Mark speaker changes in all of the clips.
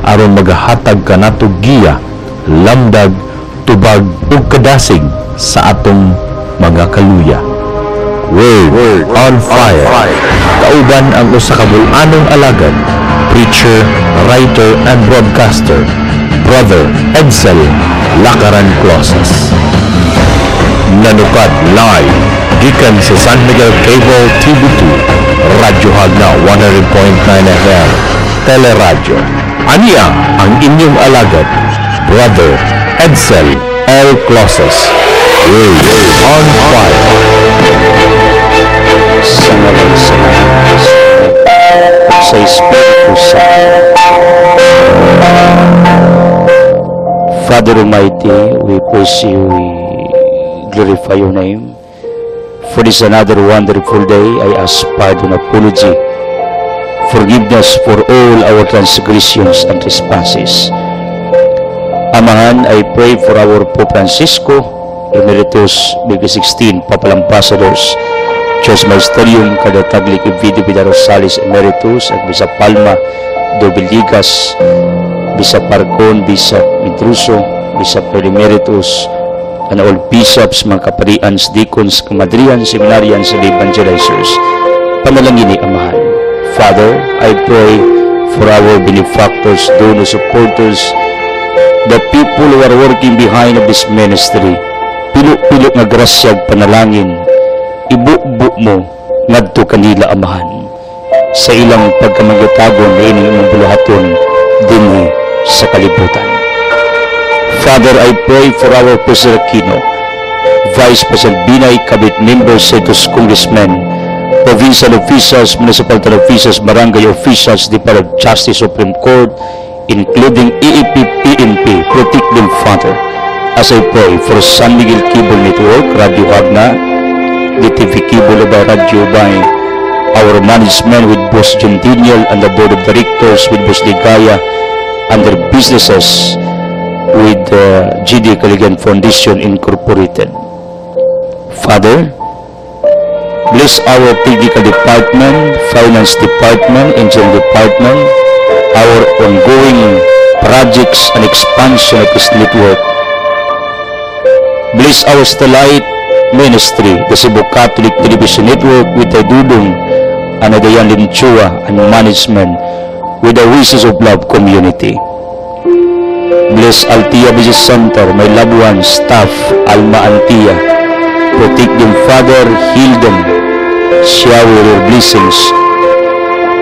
Speaker 1: aron magahatag kanato giya, lamdag, tubag ug kadasig sa atong mga kaluya. Word on Fire. Kauban ang usa ka bul-anong alagad, preacher, writer, and broadcaster, Brother Edsel Lakaran Closas. Nanukat live gikan sa San Miguel Cable TV2, Radyo Hagna 100.9 FM, Teleradyo. Aniya ang inyong alagad, Brother Edsel L. Closas. Word on Fire.
Speaker 2: Sa ngalan sa Diyos, sa Espiritu Santo. Father Almighty, we praise you, we glorify your name. For this another wonderful day, I ask pardon, apology, forgiveness for all our transgressions and trespasses. Amahan, I pray for our Pope Francisco, Emeritus Big 16, Papal Ambassadors, Church Magisterium, kada Taglik Evidio Vida Rosales Emeritus, at Bishop Palma Dobeligas, Bishop Parcon, Bishop Intruso, Bishop Emeritus, and all bishops, mga kaparians, deacons, kamadrians, seminarians, and evangelizers. Panalangin ni Amahan. Father, I pray for our benefactors, donors, supporters, the people who are working behind of this ministry. Pilo-pilo nga grasyag panalangin, ibu-bu mo ngadto kanila, Amahan, sa ilang pagkamagatagon na ining imong buluhaton dinhi sa kalibutan. Father, I pray for our President Aquino, Vice President Binay, Cabinet members, Senators, Congressmen, provincial officials, municipal officials, barangay officials, Department of Justice, Supreme Court, including EEP, PNP, protect them, Father, as I pray for San Miguel Cable Network, Radio Hagna, DTV Cable by Radio by our management with Boss John Daniel and the Board of Directors with Boss Ligaya and their businesses with GD Caligan Foundation Incorporated. Father, bless our technical department, finance department, engineering department, our ongoing projects and expansion of this network. Bless our Starlight Ministry, the Cebu Catholic Television Network with the Dudong and the Yan Linchua and management with the Wishes of Love community. Bless Altia Business Center, my loved ones, staff, Alma Antia. Protect them, Father, heal them, shower your blessings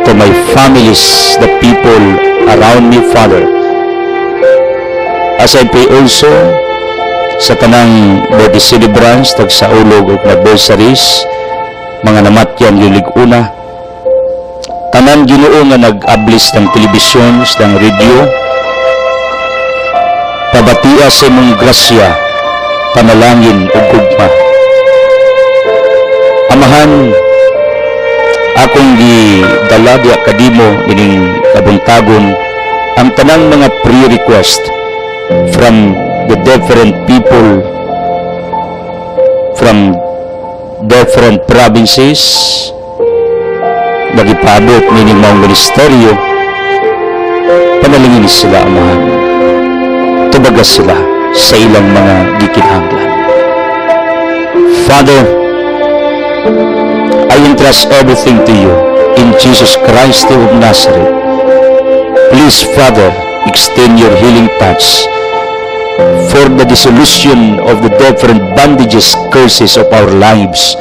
Speaker 2: to my families, the people around me, Father. As I pray also sa tanang birthday celebrants, tagsaulog o anniversaries, mga namatyan yung liguna, tanan Ginoo nga nag-ablis ng telebisyon, ng radio, pabatia sa imong grasya, panalangin o gugma. Amahan, akong gidala di akadimo ining kabuntagon ang tanang mga pre-request from the different people from different provinces, nagipabot nining mga ministeryo, panalangin sila, Amahan. Tubagas sila sa ilang mga gikinahanglan. Father, I entrust everything to you in Jesus Christ of Nazareth. Please, Father, extend your healing touch for the dissolution of the different bondages, curses of our lives,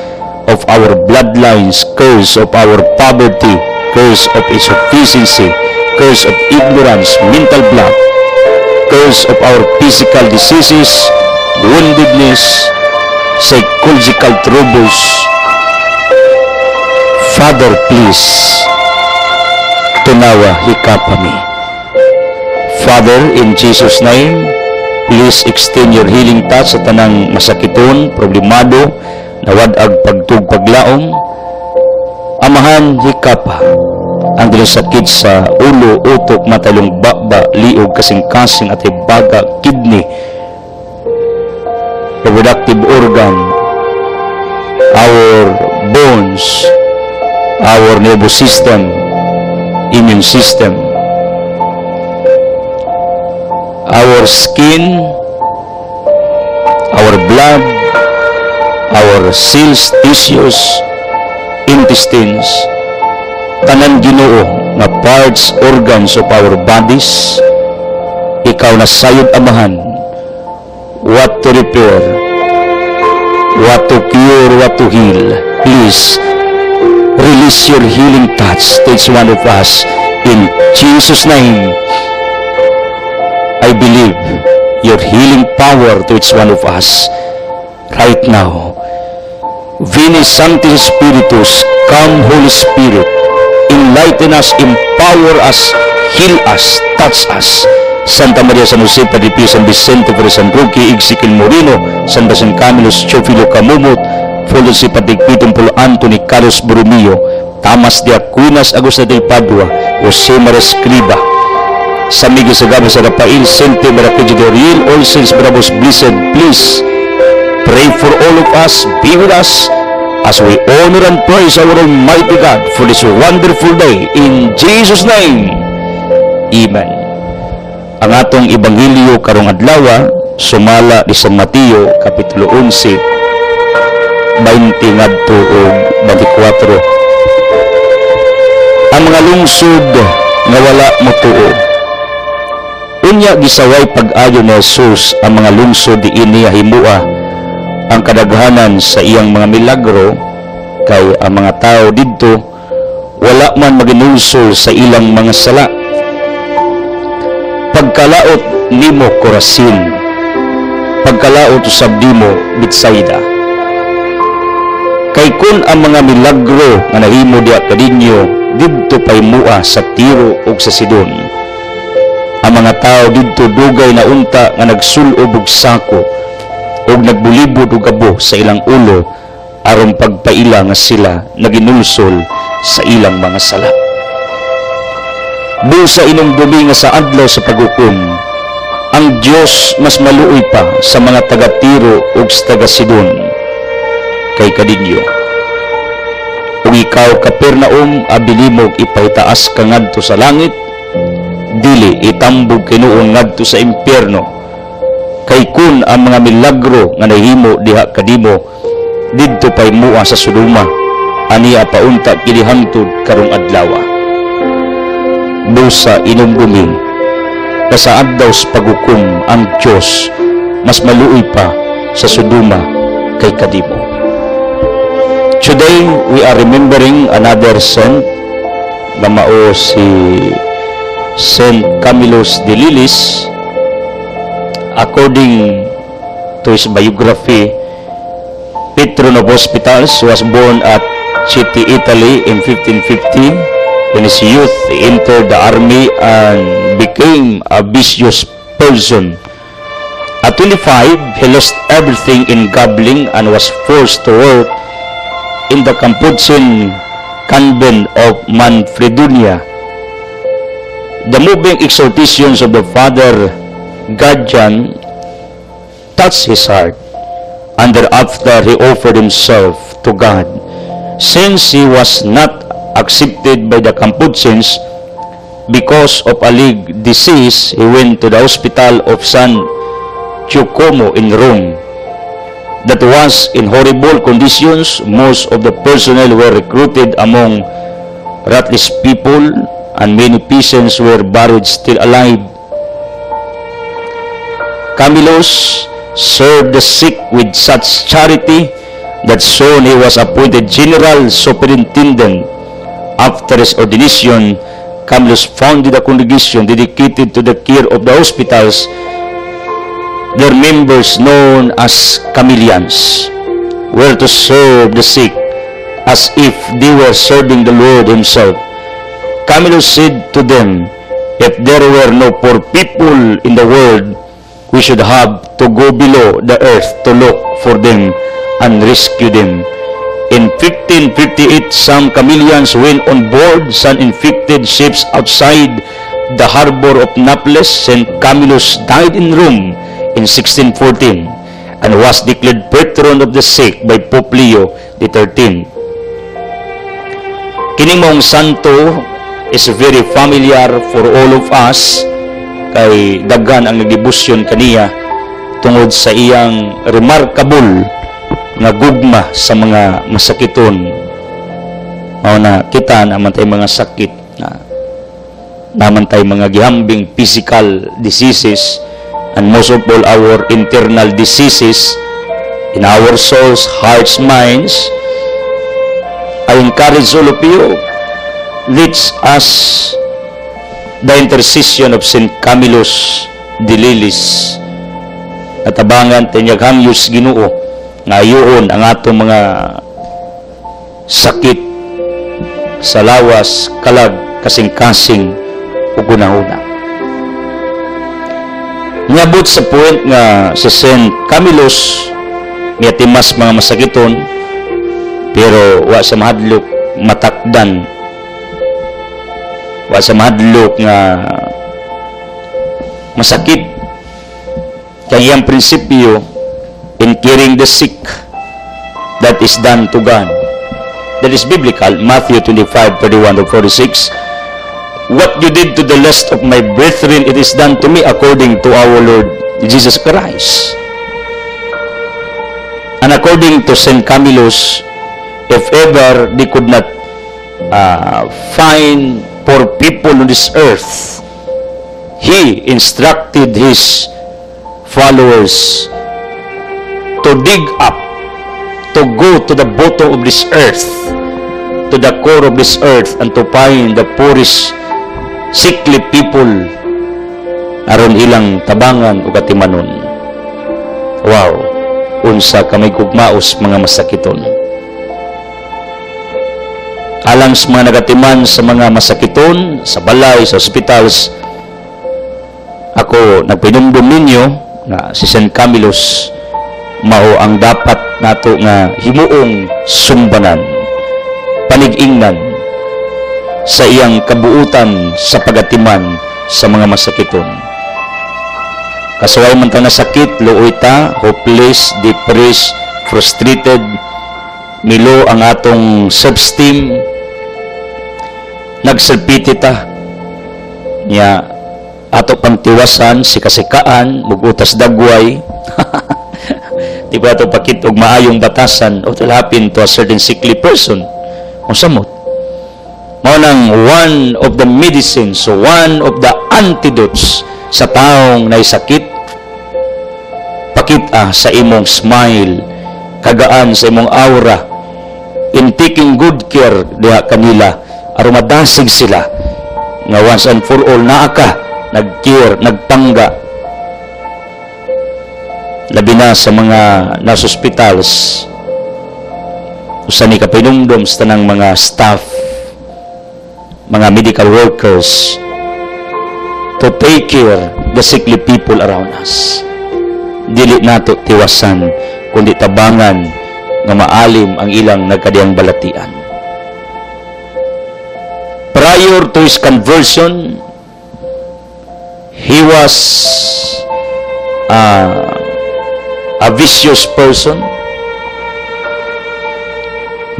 Speaker 2: of our bloodlines, curse of our poverty, curse of insufficiency, curse of ignorance, mental block, curse of our physical diseases, woundedness, psychological troubles. Father, please, tunawa hikapami. Father, in Jesus' name, please extend your healing touch sa tanang masakiton, problemado, nawadag pagtugpaglaom. Amahan, hikapa ang sakit sa ulo, utok, matalong baba, liog, kasing-kasing at ibaga, kidney, reproductive organ, our bones, our nervous system, immune system. our skin, our blood, our cells, tissues, intestines, tanan Ginoo nga parts, organs of our bodies, ikaw na sayod amahan, what to repair, what to cure, what to heal. Please, release your healing touch to each one of us. In Jesus' name, I believe your healing power to each one of us right now. Veni Sancti Spiritus, come Holy Spirit, enlighten us, empower us, heal us, touch us. Santa Maria San Jose, Padre Pio San Vicente, Padre San Roque, Ixiquil Moreno, Santa San Camillus, Teofilo Camumot, Folio si Patigpitong Polo Anthony, Carlos Borromeo, Tamas de Aquinas, Augusta del Padua, Jose Maria Escriba, San Miguel Sagaba sa Rafael, Sente Maraquillo de Oriel, all saints, bravos, blessed, please pray for all of us, be with us, as we honor and praise our Almighty God for this wonderful day. In Jesus' name, Amen. Ang atong Ebanghelyo karong adlaw sumala ni San Mateo kapitulo 11 20 ngadto og 24. Ang mga lungsod nga wala motuo. Unya gisaway pag-ayo ni Jesus ang mga lungsod diini himua ang kadaghanan sa iyang mga milagro, kay ang mga tao didto wala man maginulsol sa ilang mga sala. Pagkalaot nimo Corazin, pagkalaot usab nimo Betsaida. Kay kun ang mga milagro nga nahimo diha kadinyo didto pay mua sa Tiro ug sa Sidon, ang mga tao didto dugay na unta nga nagsulob og sako ug nagbulibod og abo sa ilang ulo aron pagpaila nga sila naginulsol sa ilang mga sala. Busa inom dumi nga sa adlaw sa paghukom, ang Dios mas maluoy pa sa mga taga-Tiro ug sa taga-Sidon kay kadinyo. Ug ikaw Capernaum, abilimog ipahitaas ka ngadto sa langit, dili itambog kinuon ngadto sa impyerno. Kay kun ang mga milagro nga nahimo diha kadimo didto pay mua sa Sodoma, aniya paunta kini hangtod karong adlaw. Busa inom gumi na sa adlaw sa paghukom ang Diyos mas maluoy pa sa Sodoma kay kadimo. Today we are remembering another saint na mao si Saint Camillus de Lilis. According to his biography, patron of hospitals, was born at Chieti, Italy in 1550. In his youth, he entered the army and became a vicious person. At 25, he lost everything in gambling and was forced to work in the Capuchin convent of Manfredonia. The moving exhortations of the Father Guardian touched his heart, and thereafter he offered himself to God. Since he was not accepted by the Capuchins because of a leg disease, he went to the hospital of San Giacomo in Rome. That was in horrible conditions. Most of the personnel were recruited among ratless people, and many patients were buried still alive. Camillus served the sick with such charity that soon he was appointed general superintendent. After his ordination, Camillus founded a congregation dedicated to the care of the hospitals, their members, known as Camillians, were to serve the sick as if they were serving the Lord himself. Camillus said to them, if there were no poor people in the world, we should have to go below the earth to look for them and rescue them. In 1558, some Camillians went on board some infected ships outside the harbor of Naples. St. Camillus died in Rome in 1614 and was declared patron of the sick by Pope Leo XIII. Kining maong santo is very familiar for all of us kay daghan ang nagdebosyon kaniya tungod sa iyang remarkable nga gugma sa mga masakiton. Mao na kita naman tay mga sakit na naman tay mga gihambing physical diseases, and most of all our internal diseases in our souls, hearts, minds. I encourage all of you, let's ask the intercession of St. Camillus de Lilis at abangan tinyaghanyos Ginoo nga ayoon ang atong mga sakit sa lawas, kalag, kasing-kasing ug gunahuna. Niabot sa point nga si St. Camillus miyatimas mga masakiton pero wa sa mahadlok matakdan, wa sa mahadlok nga masakit. Kaya iyang prinsipyo in curing the sick, that is done to God. That is biblical, Matthew 25:31-46. What you did to the least of my brethren, it is done to me, according to our Lord Jesus Christ. And according to St. Camillus, if ever they could not find poor people on this earth, he instructed his followers to dig up, to go to the bottom of this earth, to the core of this earth, and to find the poorest, sickly people aron ilang tabangan o katimanon. Wow, unsa kamay gugmaos mga masakiton. Alang sa mga nagatiman sa mga masakiton, sa balay, sa hospitals, ako nagpinumdum ninyo na si St. Camillus mao ang dapat nato nga himuong sumbanan, panig-ingnan sa iyang kabuutan sa pagatiman sa mga masakiton. Kasaway man ta na sakit, luoy ta, hopeless, depressed, frustrated, milo ang atong self-esteem, nagselpiti ta niya ato pang tiwasan si kasikaan, mugutas dagway. Di ba ito pakit og maayong batasan o will happen to a certain sickly person o samot. Mao nang one of the medicines, so one of the antidotes sa taong naisakit, pakita sa imong smile, kagaan sa imong aura, in taking good care diha kanila, aron madasig sila nga once and for all naa ka nag-care, nagpangga, labi na sa mga nasa hospitals, usa ni kapinumdum sa tanang mga staff, mga medical workers, to take care the sickly people around us. Dili nato tiwasan kundi tabangan nga maalim ang ilang nagkadiyang balatian. Prior to his conversion, he was a vicious person,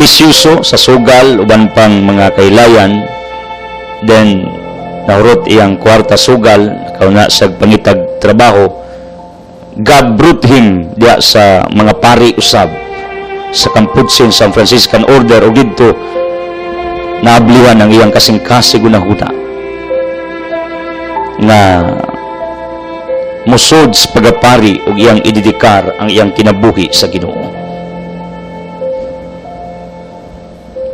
Speaker 2: bisyuso sa sugal uban pang mga kailayan. Then nahurot iyang kwarta sugal, kauna sa pangitag trabaho. God brought him diya sa mga pari usab sa Camputsin San Franciscan Order, o dito naabliwan ang iyang kasing-kasig unahuna nga musod sa pagapari ug iyang idedikar ang iyang kinabuhi sa Ginoo.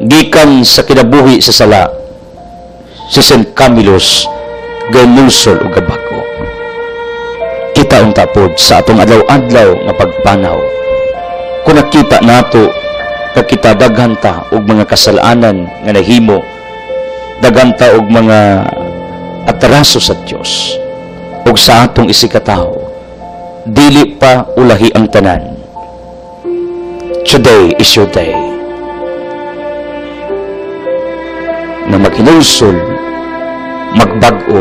Speaker 2: Gikan sa kinabuhi sa sala, si St. Camillus gaynulsol ug gabago. Kita unta pod sa atong adlaw-adlaw nga pagpanaw, kung nakita nato kakita daghanta og mga kasalanan nga nahimo, daghanta og mga atraso sa Dios ug sa atong isikatawo, dili pa ulahi ang tanan. Today is your day na maghinulsol, magbag-o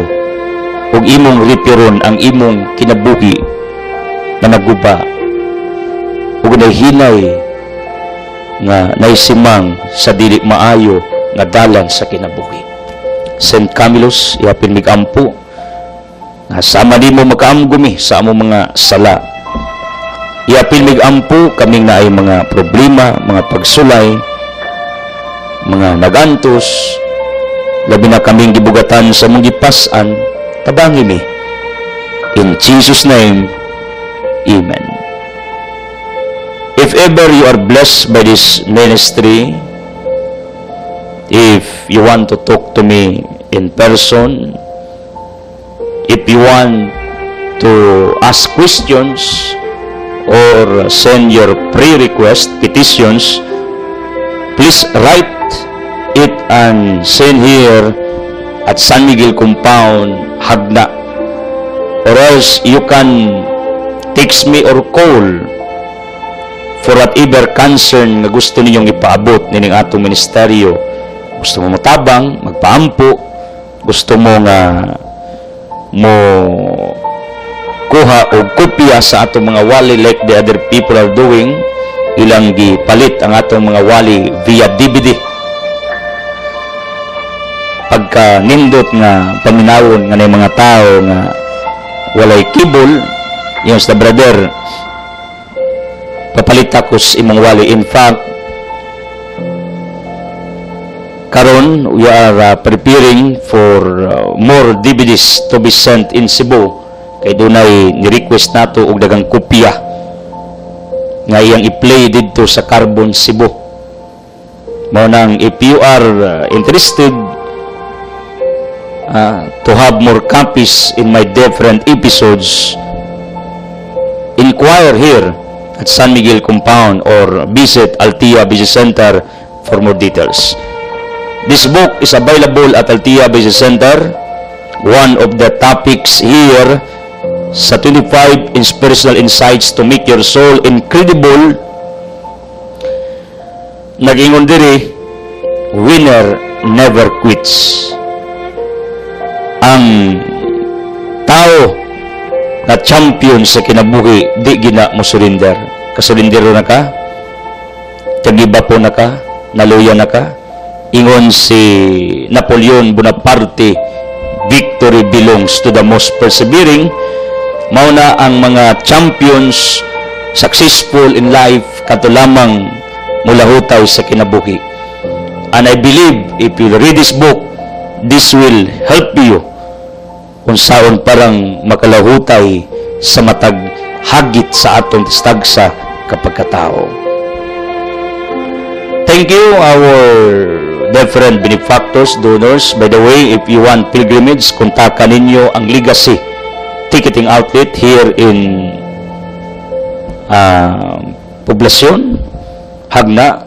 Speaker 2: ug imong ripiron ang imong kinabuhi na naguba ug nahinay nga naisimang sa dili maayo nga dalan sa kinabuhi. St. Camillus, iapin migampo Sama di mo makaamgumi sa among mga sala. Iapil mig ampo kaming na ay mga problema, mga pagsulay, mga nagantos, labi na kaming gibugatan sa mong gipasan, tabangi mi. In Jesus' name, Amen. If ever you are blessed by this ministry, if you want to talk to me in person, if you want to ask questions or send your prayer request, petitions, please write it and send here at San Miguel Compound, Hagna. Or else you can text me or call for whatever concern na gusto ninyong ipaabot nining atong ministeryo. Gusto mo matabang, magpaampo, gusto mo nga mo kuha o kopya sa atong mga wali like the other people are doing, ilang gipalit ang atong mga wali via DVD. Pagka nindot nga paminawon nga na mga tao nga walay kibol, yung sa brother, papalit ako sa imong wali. In fact, karon we are preparing for more DVDs to be sent in Cebu. Kay dunay ni-request nato og dagang kopya nga iyang i-play didto sa Carbon Cebu. Mao nang if you are interested to have more copies in my different episodes, inquire here at San Miguel Compound or visit Altia Business Center for more details. This book is available at Altia Business Center. One of the topics here sa 25 Inspirational Insights to Make Your Soul Incredible, nag-ingon diri, winner never quits. Ang tao na champion sa kinabuhi, di gina mo surrender. Kasurindero na ka, kagiba po na ka, naluya na ka. Ingon si Napoleon Bonaparte, victory belongs to the most persevering. Mauna ang mga champions successful in life kato lamang mulahutay sa kinabuhi. And I believe if you read this book, this will help you kung saan parang makalahutay sa matag hagit sa atong tagsa kapagkatao. Thank you our different benefactors, donors. By the way, if you want pilgrimage, kontakan ninyo ang Legacy Ticketing Outlet here in Poblacion, Hagna.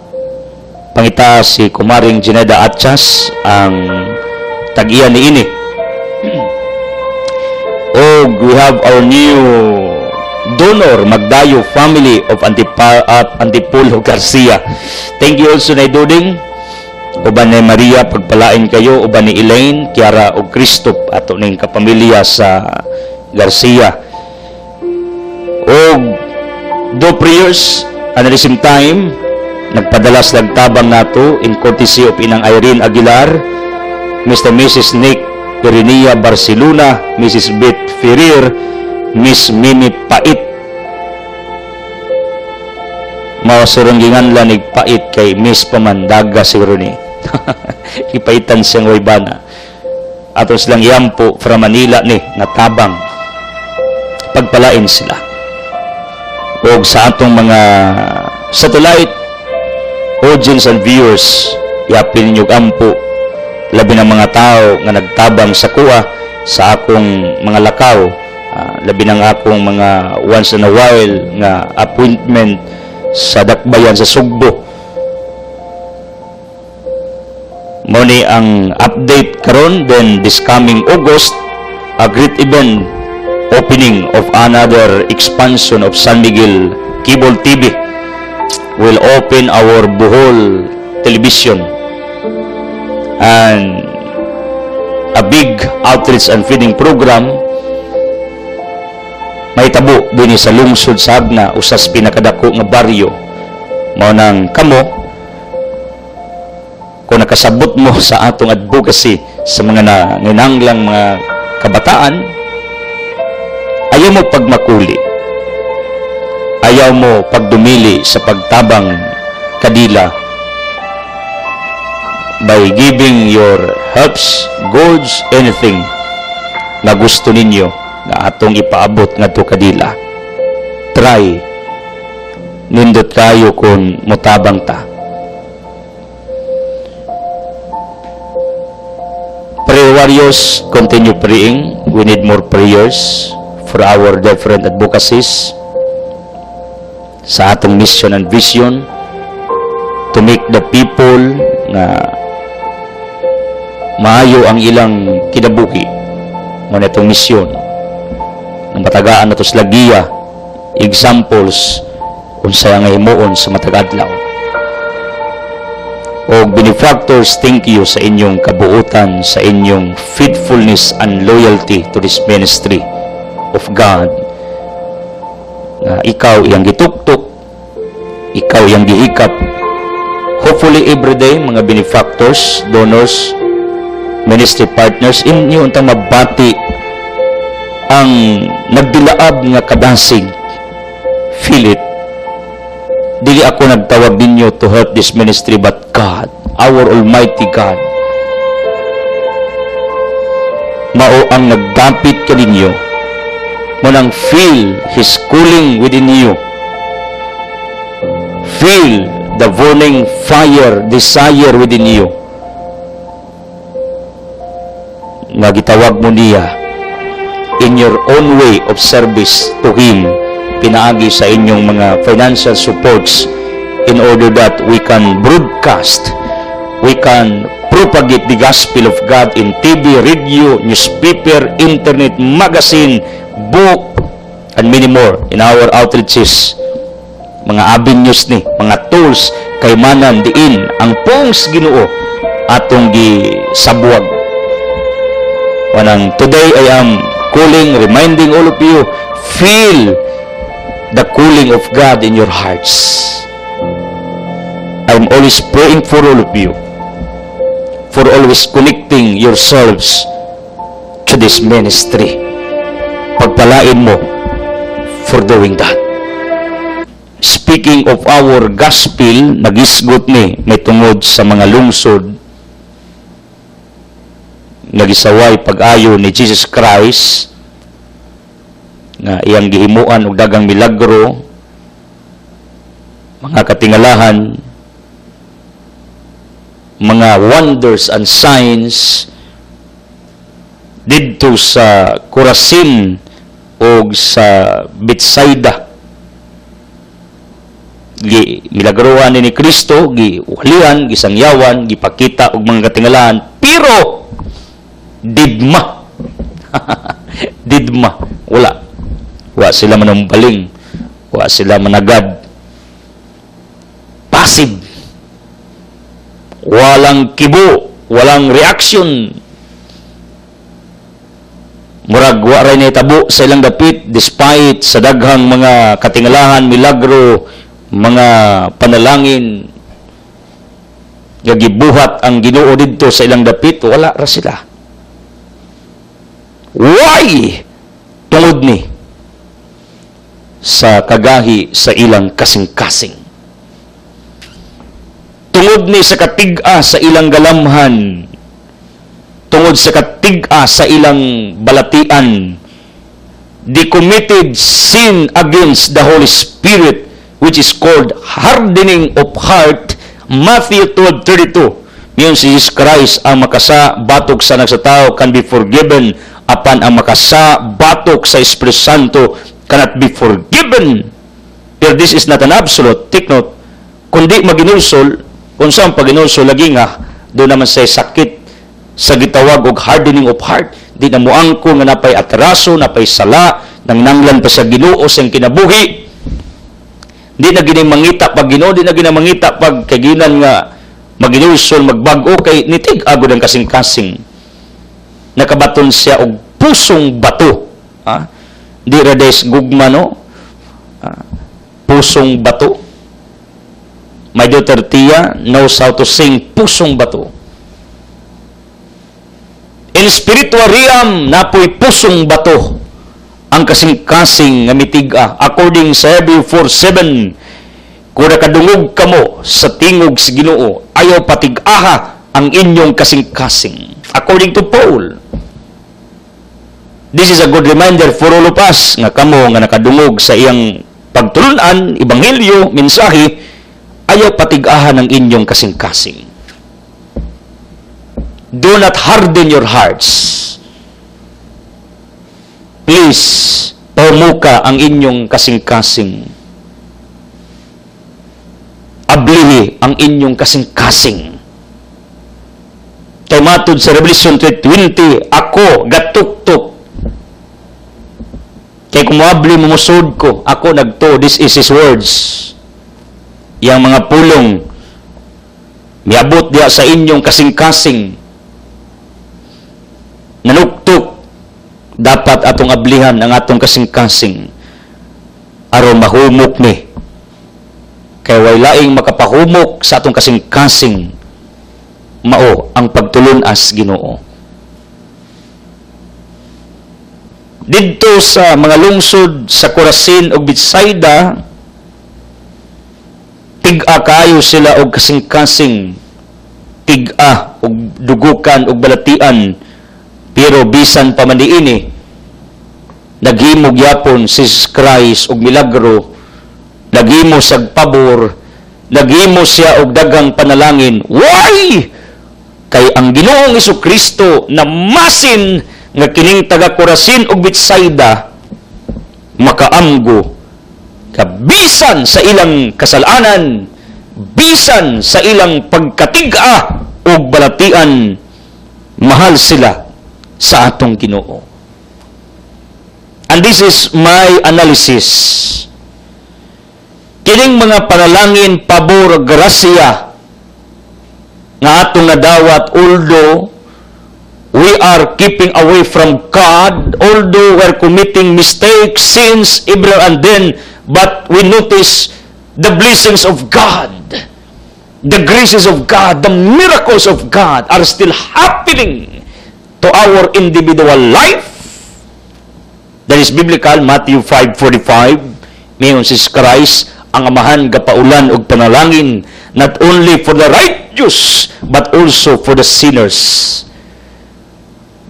Speaker 2: Pangita si Kumaring Jineda Atchas ang tag-iya ni ini. We have our new donor, Magdayo family of Antipolo Garcia. Thank you also na Duding. Uban ni Maria, pagpalain kayo. Uban ni Elaine, Kiara o Christop ato ning kapamilya sa Garcia. Do prayers and at the same time nagpadalas nagtabang nato in courtesy of Inang Irene Aguilar, Mr. Mrs. Nick Irenia Barcelona, Mrs. Beth Ferrer, Miss Mimi Pait. Mawasurunggingan lanig pait kay Miss Pamandaga siguro ni. Ipaitan siyang waybana. Atos lang yampo from Manila ni natabang. Pagpalain sila. O sa atong mga satellite audience and viewers, yapin ninyo ampo labi ng mga tao nga nagtabang sa kuha sa akong mga lakaw, labi ng akong mga once in a while nga appointment sa Dakbayan sa Sugbo. Moni ang update karon. Then this coming August, a great event, opening of another expansion of San Miguel Cable TV will open our Bohol television, and a big outreach and feeding program may tabo din sa lungsod sa Hagna, usas pinakadako nga baryo. Mao nang kamo kung nakasabot mo sa atong advocacy sa mga nanginanglang mga kabataan, Ayaw mo pagmakuli. Ayaw mo pagdumili sa pagtabang kadila by giving your helps, goods, anything na gusto ninyo na atong ipaabot ngadto kadila. Try nindot kayo kung mutabang ta. Prayer warriors, continue praying. We need more prayers for our different advocacies sa atong mission and vision to make the people na maayo ang ilang kinabuhi mo netong mission ng matagaan nato sila giya examples kung saya nga himuon sa matagadlaw. O benefactors, thank you sa inyong kabuutan, sa inyong faithfulness and loyalty to this ministry of God. Na ikaw iyang gituktok, ikaw iyang gihikap. Hopefully everyday, mga benefactors, donors, ministry partners, inyo untang mabati ang nagdilaab nga kadasig. Feel it. Dili ako nagtawag ninyo to help this ministry, but God, our Almighty God, mao ang nagdapit ka ninyo, mo nang feel His calling within you. Feel the burning fire, desire within you. Nagitawag mo niya in your own way of service to Him, pinaagi sa inyong mga financial supports in order that we can broadcast, we can propagate the gospel of God in TV, radio, newspaper, internet, magazine, book, and many more in our outreaches. Mga avenues ni, mga tools, kaymanan diin ang pong Ginoo atong gisabuag. Wanang today I am calling, reminding all of you, feel the calling of God in your hearts. I'm always praying for all of you, for always connecting yourselves to this ministry. Pagpalain mo for doing that. Speaking of our gospel, nagisgot ni may tungod sa mga lungsod nagisaway pag-ayo ni Jesus Christ nga iyang gihimuan og dagang milagro, mga katingalahan, mga wonders and signs didto sa Corazin o sa Bethsaida. Milagroan ni Kristo, giulian, gisangyawan, gipakita og mga katingalahan, pero didma didma, wala sila manumbaling, wala sila managad, passive, walang kibo, walang reaction, murag wa ray nahitabo sa ilang dapit despite sa daghang mga katingalahan, milagro, mga panalangin nga gibuhat ang Ginoo didto sa ilang dapit, wala ra sila. Why? Tungod ni sa kagahi sa ilang kasing-kasing. Tungod ni sa katiga sa ilang galamhan. Tungod sa katiga sa ilang balatian. They committed sin against the Holy Spirit, which is called hardening of heart. Matthew 12:32. Ngayon si Jesus Christ ang makasa batok sa nagsatao can be forgiven, apan ang makasa batok sa Espiritu Santo cannot be forgiven. Pero this is not an absolute. Take note, kundi maginulsol, kung saan paginulsol lagi nga, doon naman sa sakit sa gitawag og hardening of heart. Di na muangko nga napay atraso, napay sala, nang nanglan pa sa Ginoo sa kinabuhi. Di na gini mangita pag Ginoo, di na gina mangita pag kaginan nga maginulsol, magbago kay nitig agod ang kasing-kasing. Nakabaton siya og pusong bato. Di rades gugma, no? Pusong bato. My daughter Tia knows how to sing pusong bato. In spiritual realm, napoy pusong bato ang kasing-kasing nga mitiga. According sa Hebrew 4:7, kung nakadungog kamo sa tingog sa Ginoo, ayaw patig-aha ang inyong kasing-kasing. According to Paul, this is a good reminder for all of us nga kamo nga nakadungog sa iyang pagtulunan, ebanghelyo, mensahe, ayaw patig-aha ng inyong kasing-kasing. Do not harden your hearts. Please, pamuka ang inyong kasing-kasing. Ablihi ang inyong kasing-kasing. Kay matod sa Revelation 3:20, ako gatuktok. Kay kumabli mo musod ko, ako nagto, this is His words. Yang mga pulong, miabot diya sa inyong kasing-kasing. Nanuktok, dapat atong ablihan ang atong kasing-kasing aron mahumok ni. Kay way laing makapahumok sa atong kasing-kasing, mao ang pagtulunas Ginoo. Didto sa mga lungsod sa Corazin ug Betsaida, tig-a kaayo sila og kasing-kasing, tig-a og dugukan og balatian, pero bisan pa man diini naghimo gyapon si Christ og milagro, naghimo sag pabor, naghimo siya og daghang panalangin. Why? Kay ang Ginoong Jesucristo na masin nga kining taga Corazin ug Betsaida makaamgo kabisan sa ilang kasalanan, bisan sa ilang pagkatiga ug balatian, mahal sila sa atong Ginoo. And this is my analysis. Kining mga panalangin, pabor, grasya nga atong nadawat, although we are keeping away from God, although we're committing mistakes, sins, every now and then, but we notice the blessings of God, the graces of God, the miracles of God are still happening to our individual life. That is biblical, Matthew 5:45. Mayon si Christ ang amahan gapaulan og panalangin, not only for the righteous but also for the sinners.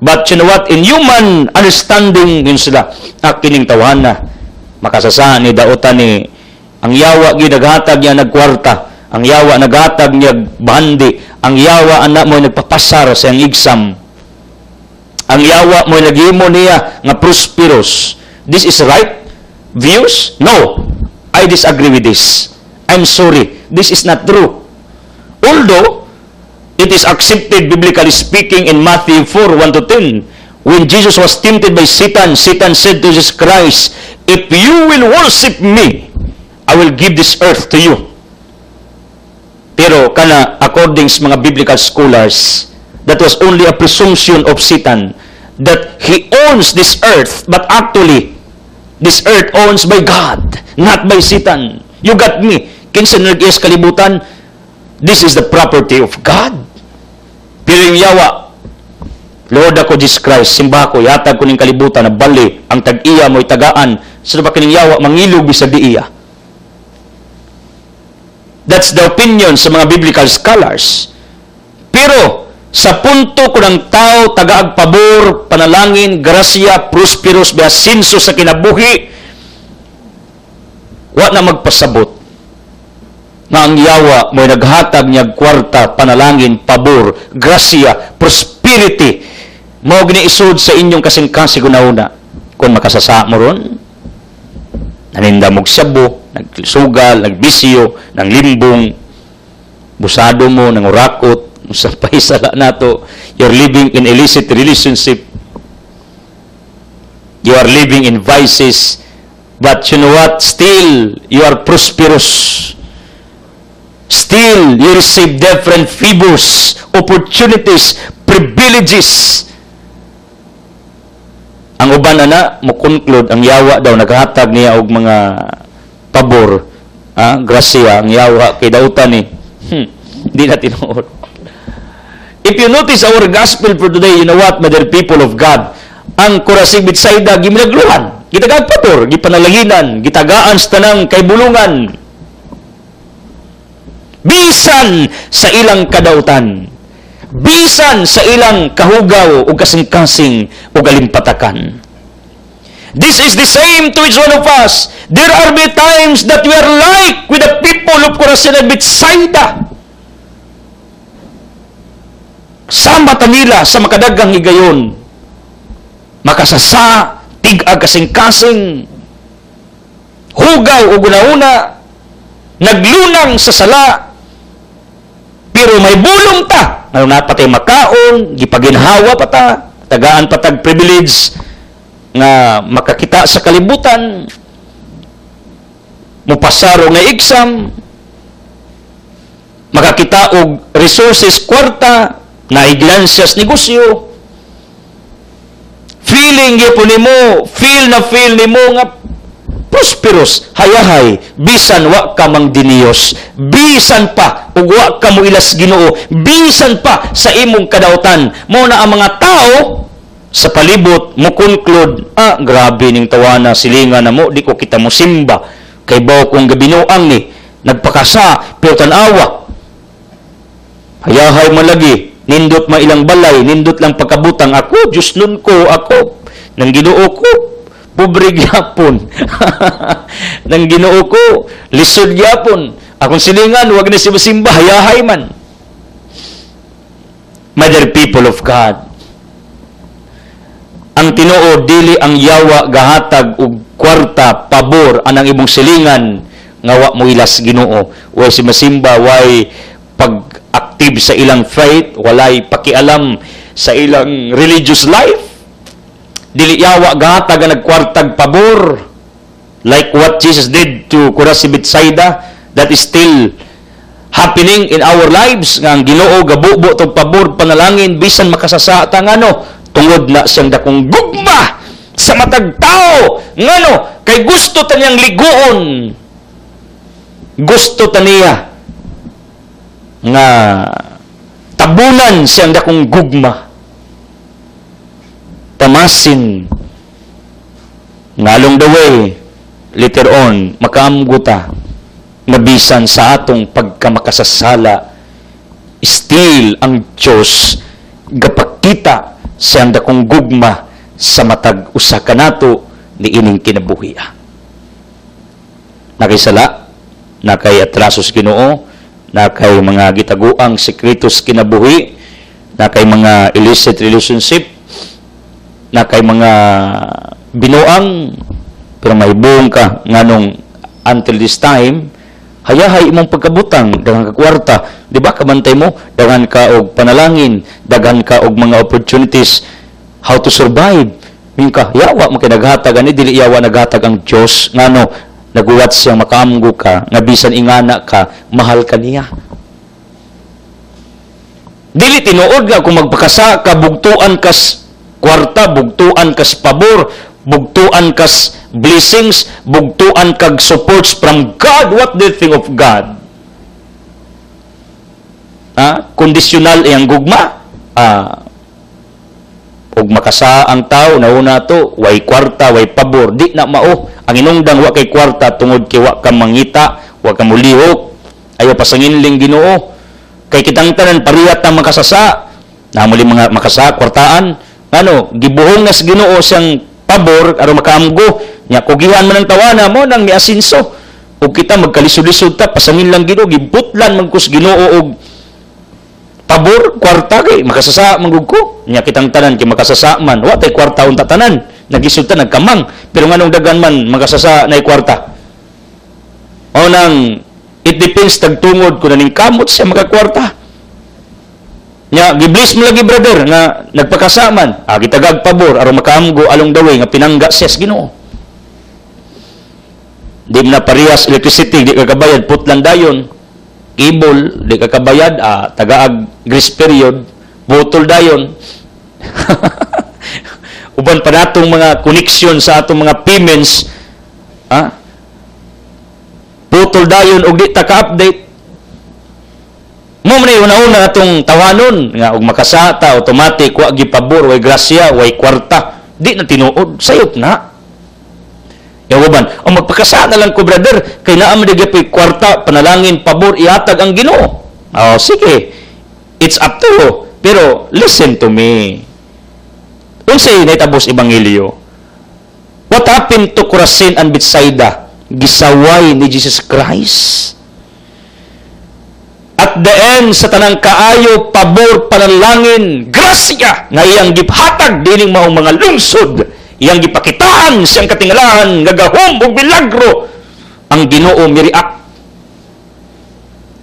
Speaker 2: But you know what? In human understanding, yun sila, kining tawana, makasasaan ni daotan ni, ang yawa ginaghatag niya nagkwarta, ang yawa naghatag niya bandi, ang yawa anak mo nagpapasar sa iyang exam, ang yawa mo naghimo niya nga prosperous. This is right views? No. I disagree with this. I'm sorry. This is not true. Although, it is accepted biblically speaking in Matthew 4:1-10. When Jesus was tempted by Satan, Satan said to Jesus Christ, "If you will worship me, I will give this earth to you." Pero kana according sa mga biblical scholars, that was only a presumption of Satan that he owns this earth, but actually this earth owns by God, not by Satan. You got me. Kinsa nag-is kalibutan, this is the property of God. Pero yung yawa, Lord ako Jesus Christ, simba ko, yatag ko ning kalibutan na bali, ang tag-iya mo'y tagaan, sino ba kining yawa, mangilog bisag di iya. That's the opinion sa mga biblical scholars. Pero, sa punto ko ng tao, tagaag pabor, panalangin, grasya, prosperous, biasinso sa kinabuhi, wa na magpasabot na ang yawa mo'y naghatag niya kwarta, panalangin, pabor, grasya, prosperity, mao giniisod sa inyong kasing-kasing una. Kung makasasa mo ron, naninda mong sabo, nagsugal, nagbisiyo, ng limbong, busado mo, ng urakot, sa pahisala nato, you're living in illicit relationship, you are living in vices, but you know what? Still, you are prosperous. Still, you receive different favors, opportunities, privileges. Ang uban na mo conclude, ang yawa daw, naghatag niya og mga pabor, grasya, ang yawa, kay dautan ni, di na tinuod. If you notice our gospel for today, you know what, my dear people of God, ang Corazin Betsaida, gimilagluhan. gitagag pabor, gipanalaginan, gitagaan sa tanang kay bulungan. Bisan sa ilang kadautan, bisan sa ilang kahugaw o kasing-kasing o galimpatakan. This is the same to each one of us. There are be times that we are like with the people of Corazon and Bethsaida. Sama nila sa makadagang higayon. Makasasa, tig-ag kasing-kasing, hugaw o gunauna, naglunang sa sala, pero may bulong ta. Ano na patay makaon, gipaginhawa pa ta, tagaan patag privilege, nga makakita sa kalibutan, mupasaro nga exam, makakita og resources kwarta, naiglansyas negosyo, feeling gyapon nimo, feel nimo nga prosperous, hayahay, bisan wa ka mang diniyos, bisan pa ug wa ka mo ilas Ginoo, bisan pa sa imong kadautan, mo na ang mga tao sa palibot mo conclude, grabe ning tawana, silingan na mo, di ko kita mo simba, kay bawo kong gabinuang ni, nagpakasa, pero tanawa, hayahay malagi, nindot mailang balay, nindot lang pagkabutang, ako, Diyos nun ko, ako, nang Ginoo ko, pobre gyapon, nang Ginoo ko, lisod gyapon, akong silingan, wag na simba, hayahay man. My dear people of God, ang Tinoo dili ang yawa gahatag og kwarta pabor anang imong silingan nga wa mo ilas Ginoo, way simba, way pag-active sa ilang faith, walay pakialam sa ilang religious life. Dili yawa gahatag ang nagkwartag pabor like what Jesus did to Corazon Bethsaida. That is still happening in our lives, nga ang Ginoo gabubo tog pabor panalangin bisan makasasa ta ngano tungod na siyang dakong gugma sa matag tao, ngano kay gusto ta niyang liguon, gusto ta niya nga tabunan siyang dakong gugma, tamasin nga along the way later on makaamguta nabisan sa atong pagkamakasasala, still ang Diyos gapakita siyang dakong gugma sa matag usa kanato ni ining kinabuhi. Nakisala, nakay atrasos Ginoo, nakay mga gitaguang sekretos kinabuhi, nakay mga illicit relationship, nakay mga binuang, pero may buong ka nganong until this time, hayahay imong pagkabutang, daghang ka kwarta, di ba kamantay mo, daghan ka og panalangin, daghan ka og mga opportunities, how to survive, yung ka, yawa, makinaghatag, ani, dili yawa naghatag ang Diyos, ngano, naguwat siyang makaamgo ka, nga bisan ingana ka, mahal ka niya. Dili tinuod nga kung magpakasa ka, bugtuan kas kwarta, bugtuan kas pabor, bugtuan kas blessings, bugtuan kag supports from God. What do you think of God? Conditional iyang gugma. Og makasa ang tao, nauna to, way kwarta, way pabor, di na mao. Ang inungdang wa kay kwarta, tungod kay wa ka mangita, wa ka mulihok, ayaw pasanginling Ginoo. Kay kitang tanan, pariyat na makasasa, namuli mga makasa, kwartaan, gibuhong na sa Ginoo siyang pabor, aron makaamgo, nya kugihan man ang tawana mo nang miasinso. O kita magkalisod-lisod ta, pasangin lang Ginoo, gibutlan man kus Ginoo og pabor, kwarta kay makasasa manggug ko. Nya kitang tanan kay makasasa man, wa tay kwarta unta tanan. Nagisud ta nagkamang, pero nganong dagan man makasasa nay kwarta. O nang it depends tagtungod kung naning kamot siya makakwarta. Nya giblis mo lagi brother nga nagpakasaman, gitagag pabor aron makaamgo along the way nga pinangga siya sa Ginoo. Di na parehas electricity, di kakabayad putlan dayon. Cable, di kakabayad, tagaag grace period, butol dayon. Uban pa natong mga connection sa atong mga payments, butol dayon og di ta ka-update. Mo man una-una atong tawanon nga og makasata automatic wa gipabor way grasya way kwarta di na tinuod sayop na Yawaban, o magpakasa na lang ko, brother, kay naam digay kwarta, panalangin, pabor, ihatag ang Ginoo. Oh, sige. It's up to you. Pero, listen to me. Unsay naitabos ebanghelyo? What happened to Chorazin and Bethsaida? Gisaway ni Jesus Christ. At the end, sa tanang kaayo, pabor, panalangin, grasya, nga iyang giphatag dining maong mga lungsod, iyang gipakitaan siyang katingalahan, gagahom o milagro, ang Ginoo miriak.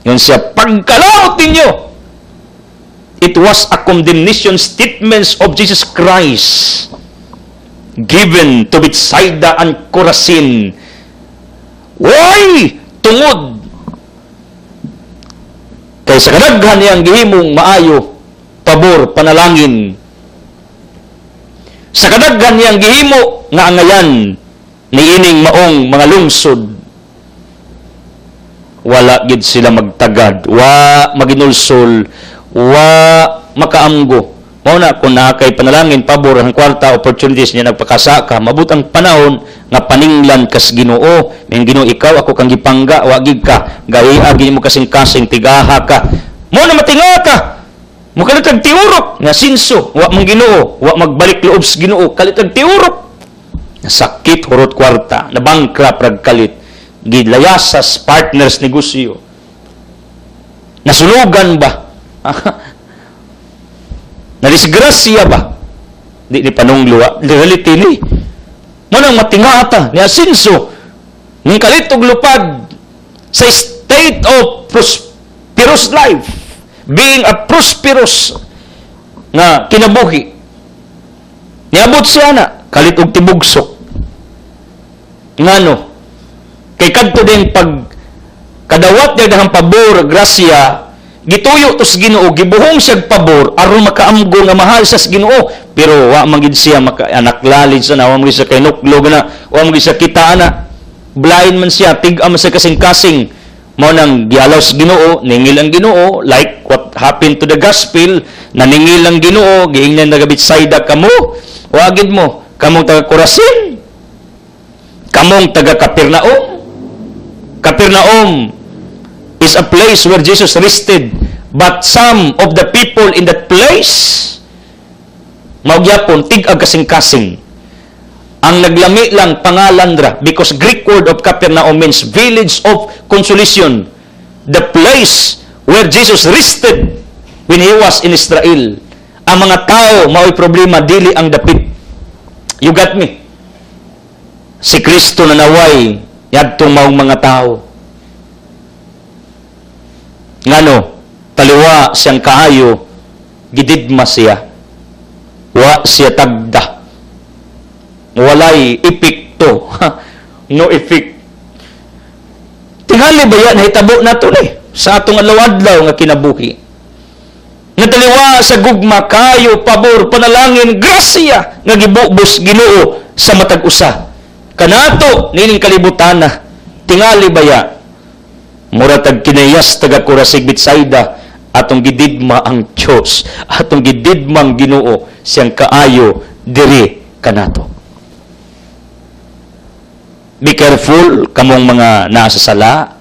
Speaker 2: Yun siya, pagkalaot ninyo. It was a condemnation statements of Jesus Christ given to Bethsaida and Chorazin. Why? Tungod. Kay sa kadaghan niyang gihimong maayo, pabor, panalangin. Sa kadaghan niyang gihimo nga angayan ni ining maong mga lungsod, wala gid sila magtagad, wa maginulsol, wa makaamgo. Mao na kung nakay panalangin, pabor, ang kwarta, opportunities niya nagpakasa ka, mabutang panahon nga paninglan kas Ginoo. May Ginoo ikaw, ako kang gipangga, wagig ka, gaya gini mo kasing-kasing, tigaha ka. Mao na matinga ka. Mo kalitag tiurok nga sinso, wa mang Ginoo, wa magbalik loob sa Ginoo, kalitag tiurok. Nasakit hurot kwarta, na bankrupt rag kalit. Gilayasas partners negosyo. Nasulugan ba? Nadisgrasya ba? Di panungluwa. Reality ni. Munang matingata ni asinso. Ng kalitog lupad sa state of prosperous life. Being a prosperous nga kinabuhi. Niabot siya na. Kalitog tibugsok. Ngano? Kay kadto din pag kadawat niya dahang pabor, grasya, gituyo to sa Ginoo, gibuhong siya pabor aron makaamgo nga mahal sa Ginoo, pero wa man gid siya anaklalig sa na, wa man gid siya kay nuklog na, wa man gid siya kita na, blind man siya, tig-am sa kasing-kasing. Mao nang gialaw sa Ginoo, ningil ang Ginoo, like what happened to the gospel, naningil ang Ginoo, giingnan na Bethsaida kamo, wa gid mo, kamong taga Chorazin, kamong taga Capernaum. Capernaum is a place where Jesus rested, but some of the people in that place maugyapon tig-ag kasing-kasing. Ang naglami lang pangalan ra, because Greek word of Capernaum means village of consolation, the place where Jesus rested when he was in Israel. Ang mga tao mao'y problema, dili ang dapit. You got me? Si Kristo na naway yadtong maong mga tao. Ngano, taliwa siyang kaayo, gididma siya. Wa siya tagda. Walay epekto. No effect. Tingali ba yan? Hitabo na ito sa atong adlaw-adlaw nga kinabuhi. Nataliwa sa gugma, kayo, pabor, panalangin, grasya, nga gibubos Ginoo sa matag usa. Kanato, nining kalibutan na, tingali baya, muratag kinayas taga Chorazin Bethsaida, atong gididma ang Diyos, atong gididma ang Ginoo, siyang kaayo, diri kanato. Be careful, kamong mga nasa sala,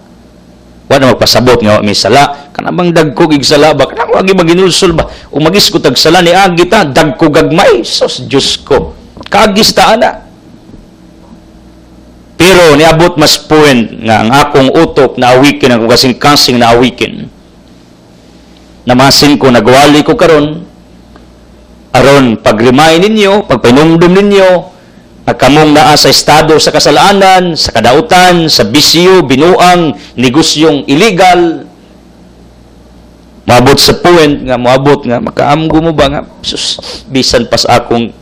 Speaker 2: wala magpasabot nga may sala, kanabang dagkog ig sala ba, kanang wagi maginulsol ba, umagis ko tag sala ni agita, dagkog gagmay, sos Diyos ko, kagis ta ana. Pero niabot mas point nga ang akong utok na awikin, ang kasing-kasing na awikin. Namasin ko, nagwali ko karon aron pag-remind ninyo, pagpainumdum ninyo, na kamong naa sa estado sa kasalanan, sa kadautan, sa bisyo, binuang, negosyong illegal. Maabot sa point nga, maabot nga, makaamgo mo ba nga, sus, bisan pas akong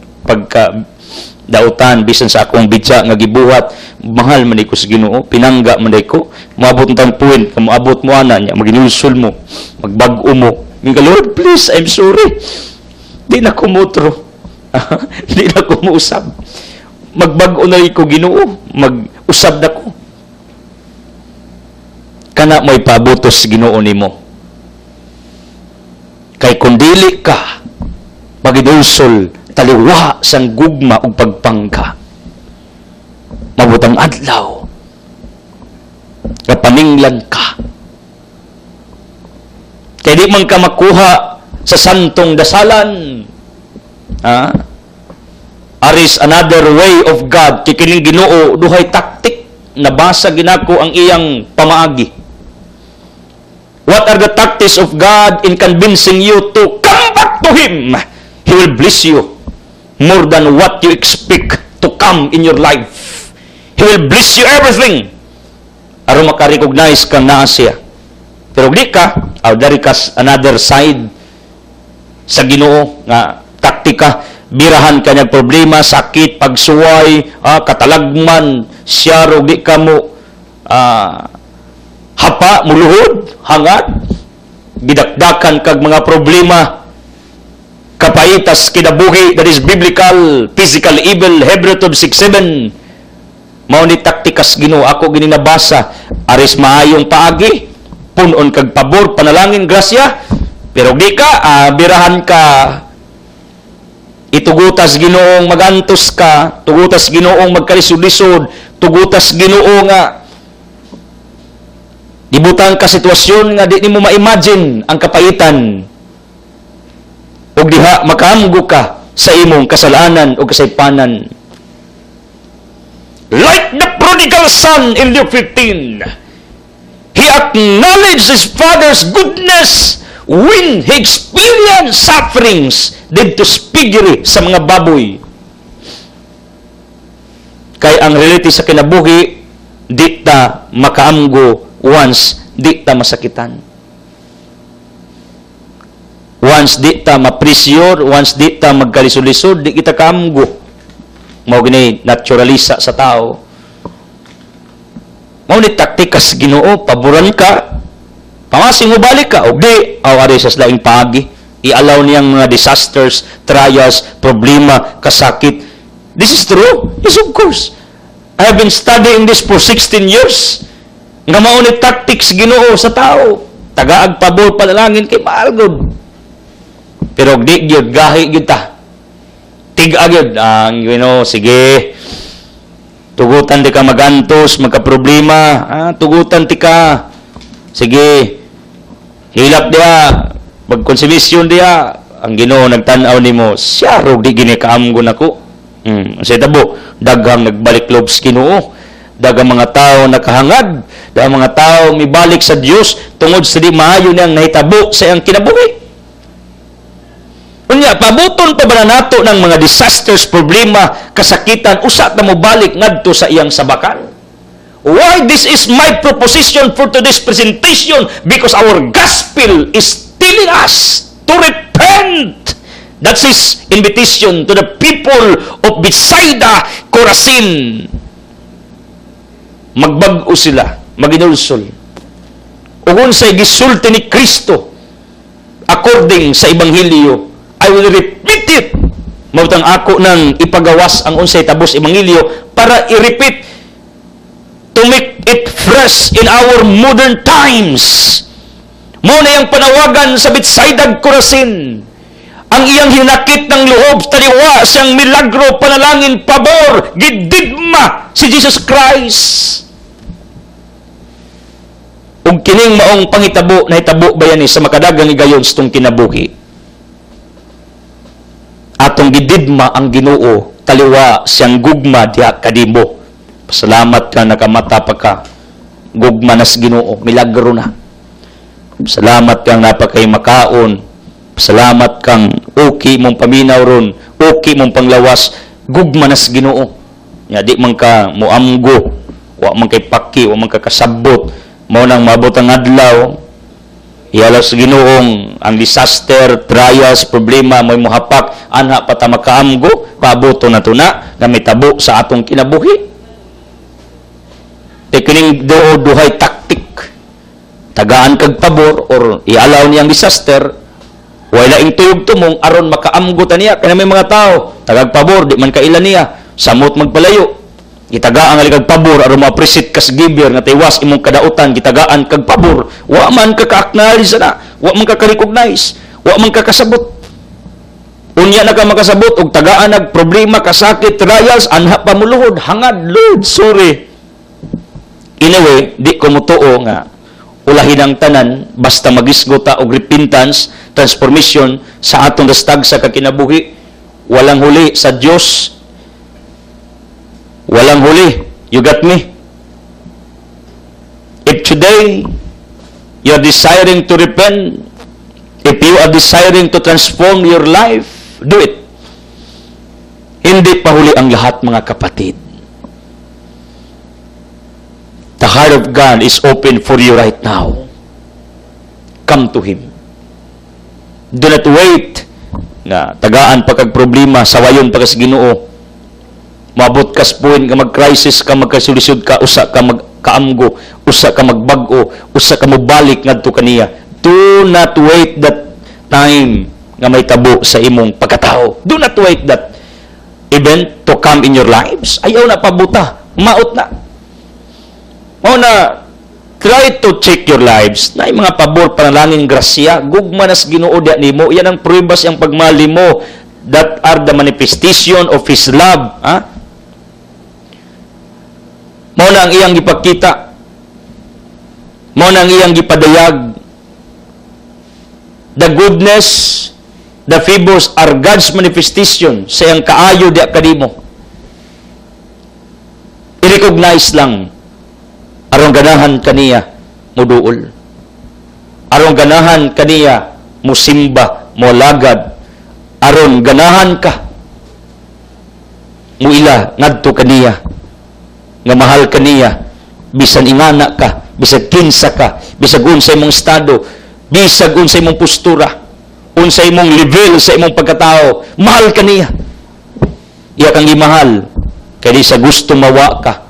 Speaker 2: dautan, bisan sa akong bidya nga gibuhat, mahal man ko sa Ginoo, pinangga man ko, maabot ng point, maabot mo ana niya, maginulsol mo, magbag-o mo. Minga, Lord, please, I'm sorry. Di na kumutro. Di na kumuusab. Magbag-o na ko Ginoo, mag-usab na ko. Kana mo'y pabutos Ginoo nimo. Kay kung dili ka, maginulsol, taliwa sang gugma ug pagpangka. Mabuta mabutang adlaw nga paninglan ka. Kaya di man ka makuha sa santong dasalan. Aris another way of God. Kikining Ginoo duhay taktik. Nabasa ginako ang iyang pamaagi. What are the tactics of God in convincing you to come back to Him? He will bless you more than what you expect to come in your life. He will bless you everything. Aron makarecognize kang naa siya. Pero di ka, dari ka another side sa Ginoo nga taktika, birahan ka niya problema, sakit, pagsuway, katalagman, siya ro di ka mo hapa, muluhod, hangad, gidakdakan kag mga problema, kapaitas kinabuhi, that is biblical, physical evil, Hebrew 12:6-7. Mao ni taktikas Ginoo, ako gini nabasa, aris maayong paagi, punon kag pabor, panalangin, grasya, pero di ka, birahan ka, itugutas Ginoong magantos ka, tugutas Ginoong magkalisod-lisod, tugutas Ginoo nga ibutang ka sitwasyon nga di mo ma-imagine ang kapaitan, ug diha makaamgo ka sa imong kasalanan o kasaypanan. Like the prodigal son in Luke 15, he acknowledged his father's goodness when he experienced sufferings dito spigiri sa mga baboy. Kay ang reality sa kinabuhi, di ta makaamgo once di ta masakitan. Once di ta mapresyor, once di ta magkalisod-lisod, di kita kaamgo. Mao gini naturalisa sa tao. Mao ni taktikas Ginoo, paboran ka, pamasing mo balik ka, og di, ari sa laing paagi, i-allow niyang mga disasters, trials, problema, kasakit. This is true? Yes, of course. I have been studying this for 16 years. Nga mao ni tactics Ginoo sa tao. Tagaag pabor panalangin kay maalgod. Pero di gyud gahi gyud ta. Tig-a gyud ang sige. Tugutan di ka magantos, magka-problema, tugutan ti ka. Sige. Hilak dia, pagkonsibisyon dia, ang Ginoo nagtan-aw nimo, siya rog di gini kaamgo nako. Sa tabo, daghang nagbalik lobs Ginoo. Daghang mga tao nakahangad, daghang mga tao mibalik sa Dios tungod sa di maayo niyang nahitabo sa iyang kinabuhi. Unya, pabuton pa ba na nato ng mga disasters, problema, kasakitan, usa na mo balik ngadto sa iyang sabakan? Why this is my proposition for today's presentation? Because our gospel is telling us to repent. That's His invitation to the people of Bethsaida, Corazin. Magbag-o sila, maginulsol. Ug unsay gisulti ni Kristo according sa Ebanghelyo, I will repeat it. Mabutang ako nang ipagawas ang unsay tabos Ebanghelyo para i-repeat to make it fresh in our modern times. Mao na yung panawagan sa Bethsaida, Corazin. Ang iyang hinakit ng loob, taliwa siyang milagro, panalangin, pabor, giddigma si Jesus Christ. Ug kining maong pangitabo na hitabo bayani sa makadagang igayon sa tong kinabuhi. Atong gididma ang Ginoo, taliwa siyang gugma diha kadimo. Pasalamat ka nakamata pa ka. Gugma nas Ginoo, milagro na. Salamat kang napakay makaon. Salamat kang okay mong paminaw ron, okay mong panglawas, gugma nas Ginoo. Ya di man ka muamgo, wa man kay paki, wa man ka kasabot. Mao nang maabot ang adlaw, iyalas Ginoong ang disaster, trials, problema may mohapak, anha pata makaamgo, paaboto na tuna na may tabo sa atong kinabuhi. Kining duhay taktik, tagaan kag pabor or i-allow niyang disaster, wala ing tuyog tumong aron makaamgo ta niya. Kaya may mga tao tagag pabor, di man kailan niya, samot magpalayo. Gitagaan nga kag pabor aron ma-appreciate kas giver nga tiwas imong kadautan, gitagaan kag pabor, wa man ka ka-acknowledge na, wa man ka ka-recognize, wa man ka kasabot. Unya na ka makasabot og tagaan nag problema, kasakit, trials, anha pamuluhod, hangad, Lord, sorry. Anyway, di ko mutuo nga ulahin ang tanan basta magisgota og repentance, transformation sa atong dastag sa kakinabuhi. Walang huli sa Dios. Walang huli. You got me? If today you're desiring to repent, if you are desiring to transform your life, do it. Hindi pa huli ang lahat, mga kapatid. The heart of God is open for you right now. Come to Him. Do not wait nga tagaan pa kag problema, sawayon pa kas Ginoo. Mabot kas point nga mag-crisis ka, magkasulisod ka, usa ka magkaamgo, usa ka magbag-o, usa ka mobalik ngadto kaniya. Do not wait that time nga may tabo sa imong pagkatao. Do not wait that event to come in your lives. Ayaw na pabuta, maot na. O na, try to check your lives. Na mga pabor, panalangin, grasya, gugma nas Ginoo diya nimo. Yan ang pruebas ang pagmali mo. That are the manifestation of His love. Ha? Mao na ang iyang gipakita. Mao na ang iyang gipadayag. The goodness, the favors are God's manifestation sa iyang kaayo diya kanimo. I-recognize lang aron ganahan kaniya muduol. Aron ganahan kaniya musimba, molagad. Aron ganahan ka muila ngadto kaniya nga mahal kaniya bisan ingana ka, bisag kinsa ka, bisag unsay imong estado, bisag unsay imong postura, unsay imong level sa imong pagkatao, mahal kaniya. Iya kang gimahal kay di sa gusto mawa ka.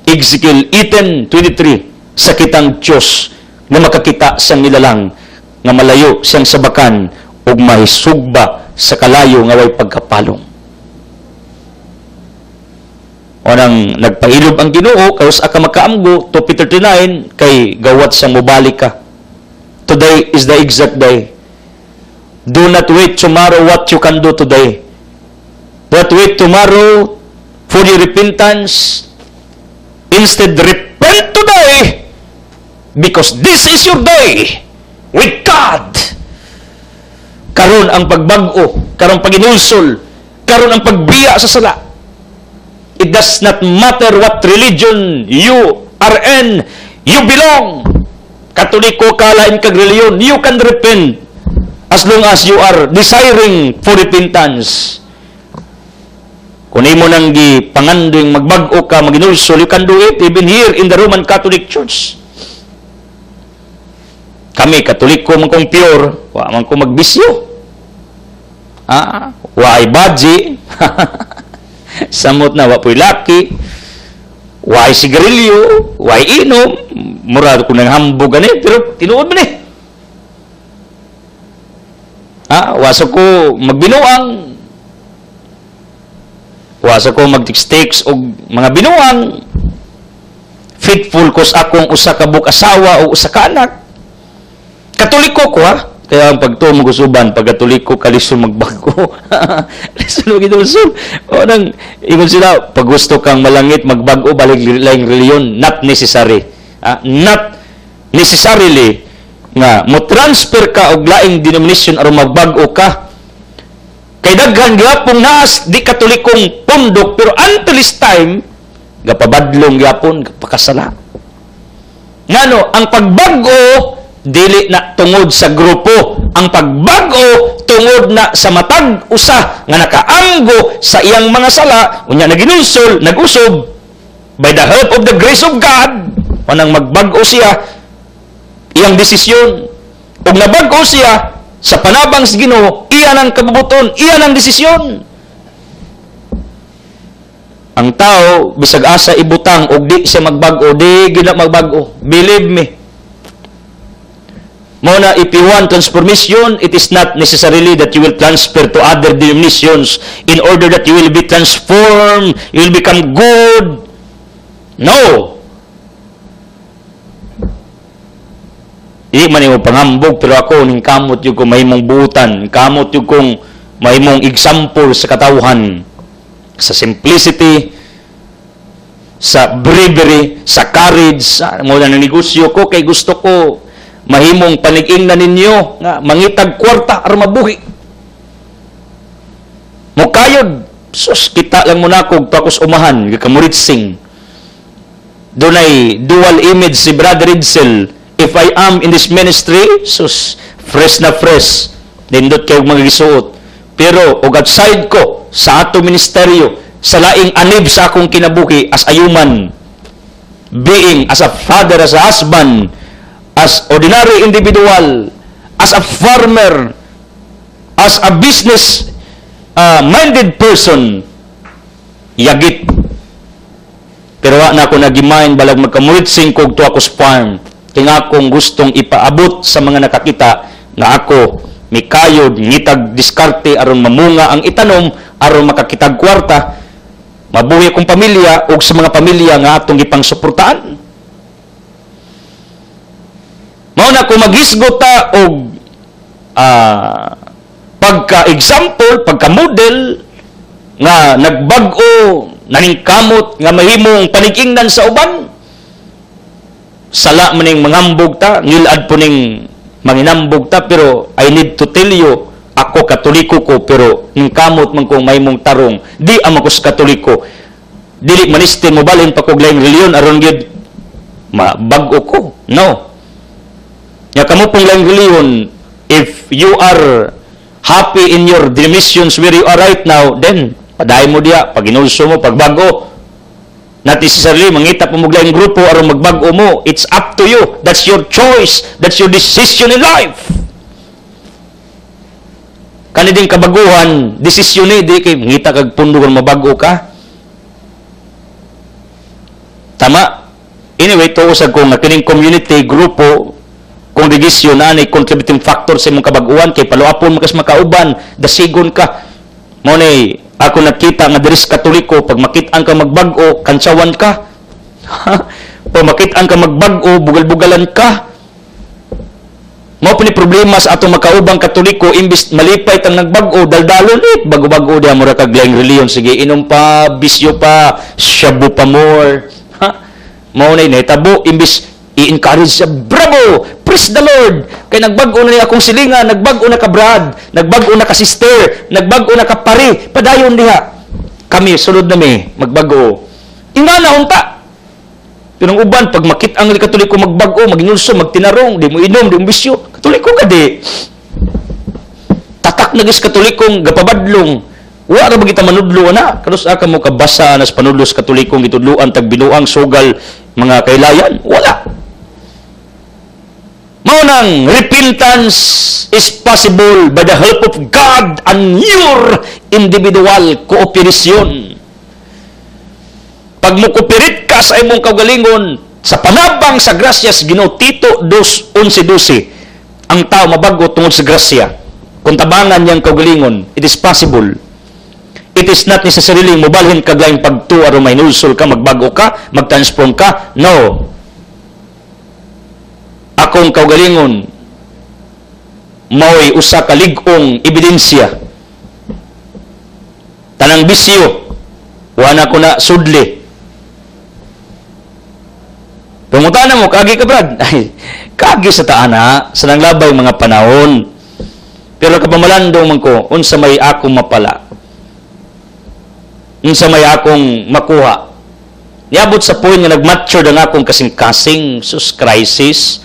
Speaker 2: Ezekiel 18:23, sakitang Diyos na makakita siyang nilalang nga malayo siyang sabakan ug mahisugba sa kalayo nga way pagkapalong. O nang nagpailob ang Ginoo kaus aka makaamgo to Peter 39 kay gawat siyang mobalik ka. Today is the exact day. Do not wait tomorrow what you can do today. But wait tomorrow for your repentance. Instead, repent today because this is your day with God. Karon ang pagbag-o, karon paginulsol, karon ang pagbiya sa sala. It does not matter what religion you are in, you belong. Katoliko ka, lain kag reliyon, you can repent as long as you are desiring for repentance. Kung imo nang gipangandoy magbag-o ka, maginulsol, you can do it even here in the Roman Catholic Church. Kami, Katoliko, man kong pure, wa man kong magbisyo. Wa ay badji, samot na, wa po'y laki, wa ay sigarilyo, wa ay inom, murado ko nang hambog gani, pero tinuod man eh. Wasa ko magbinuang, wasa ko mag-text o mga binuang, faithful ko sa akong usa ka bug-asawa o usa ka anak. Katoliko ko kaya ang pagtuo magusuban pag katoliko kalisod magbago. Lisod magidulsod. O nang ingon sila pag gusto kang malangit magbago balik laing reliyon, not necessary. Not necessarily nga mo transfer ka og laing denomination aron magbago ka. Kay daghan gyapon naas di katolikong pundok pero until this time gapabadlong gyapon pakasala. Ngano ang pagbago dili na tungod sa grupo, ang pagbago tungod na sa matag usa nga nakaamgo sa iyang mga sala unya naginulsol nagusob by the help of the grace of God. Manang magbago siya iyang desisyon ug nabago siya sa panabang sa Ginoo, iyan ang kabubuton, iyan ang desisyon. Ang tao, bisag asa ibutang, o di siya magbago, di gina magbago. Believe me. Muna, if you want transformation, it is not necessarily that you will transfer to other denominations in order that you will be transformed, you will become good. No. Di man yung pangambog, pero ako ning kamot yung kung mahimong buutan, kamot yung kung mahimong example sa katawhan, sa simplicity, sa bravery, sa courage, sa mula ng negosyo ko, kay gusto ko mahimong panig-ingnan ninyo nga mangitag kwarta aron mabuhi. Mukayod, sus, kita lang muna kog takos umahan, kakamuritsing. Dunay dual image si Brother Ridsel. If I am in this ministry, sus, fresh na fresh. Nindot kayo mga gisuot. Pero, og outside ko, sa ato ministeryo, sa laing anib sa akong kinabuhi as a human being, as a father, as a husband, as ordinary individual, as a farmer, as a business minded person, yagit. Pero wa na ako nagimain balag magkamuritsing kog to ako farm. Kaya nga akong gustong ipaabot sa mga nakakita nga ako mikayod, ngitag diskarte aron mamunga ang itanom, aron makakitag kwarta, mabuhi akong pamilya ug sa mga pamilya nga atong gipang suportaan. Mao na ko maghisgot ta og pagka-example, pagka-model nga nagbag-o, naningkamot nga mahimong panig-ingnan sa uban. Sala maning mangambog ta, ngilad po ning manginambog ta, pero I need to tell you, ako katoliko ko, pero ningkamot man kong mahimong tarong, di amang ko sa katoliko. Dili manistin mo balin pa kog laing reliyon, aron gyud mabag-o ko. No. Ya kamo pong laing reliyon, if you are happy in your dimensions where you are right now, then padayon mo diya, pag inulso mo, pagbago. Nati si sarili, mangita po maglaing grupo aron magbago mo. It's up to you. That's your choice. That's your decision in life. Kani din kabaguhan, desisyon ni, di kay mangita kag pundo kung mabago ka. Tama. Anyway, tuusag ko nga kining community, grupo, kongregasyon na ay contributing factor sa imong kabaguhan kay paluapon makas makauban, dasigon ka. Mo ni ako nakita nga diris katoliko pag makit-an ka magbag-o, kansawan ka. Pag makit-an ka magbag-o, bugal-bugalan ka. Mao pini problema sa atong makaubang katoliko imbis malipay tang nagbag-o, daldalon bago-bago dia mura kag laing reliyon, sige inom pa, bisyo pa, shabu pa more. Mao nay nahitabo imbis i-encourage siya, bravo! Praise the Lord! Kaya nagbago na niya akong silinga, nagbago na ka brad, nagbago na ka sister, nagbago na ka pari, padayon diha. Kami, sunod na may, magbago. Inga na unta. Pero ang uban, pag makit ang katoliko magbago, maginulso, magtinarong, di mo inom, di mo bisyo, katoliko ka di. Tatak nagis katolikong gapabadlong. Wala ra ba kita manudlo na? Kanos aka mo kabasa nas panudlos katolikong gitudluan tag binuang sugal mga kailayan? Wala. Maunang repentance is possible by the help of God and your individual cooperation. Pag mo kooperate ka sa imong kaugalingon, sa panabang sa grasyas, Ginoo Tito 2:11, ang tao mabago tungod sa grasya. Kung tabangan niyang kaugalingon, it is possible. It is not necessarily mobalhin ka gayong pagtu aron may nulsol ka, magbago ka, magtransform ka. No. Akong kaugalingon mao'y usa ka lig-ong ebidensya. Tanang bisyo wala ko na sudli. Pumutana mo kagi ka brad. Ay, kagi sa taana sa nanglabay mga panahon. Pero kapamalandong man ko unsa may akong mapala. Unsa may akong makuha. Niabot sa point nga nagmature ang akong kasing-kasing sus crisis.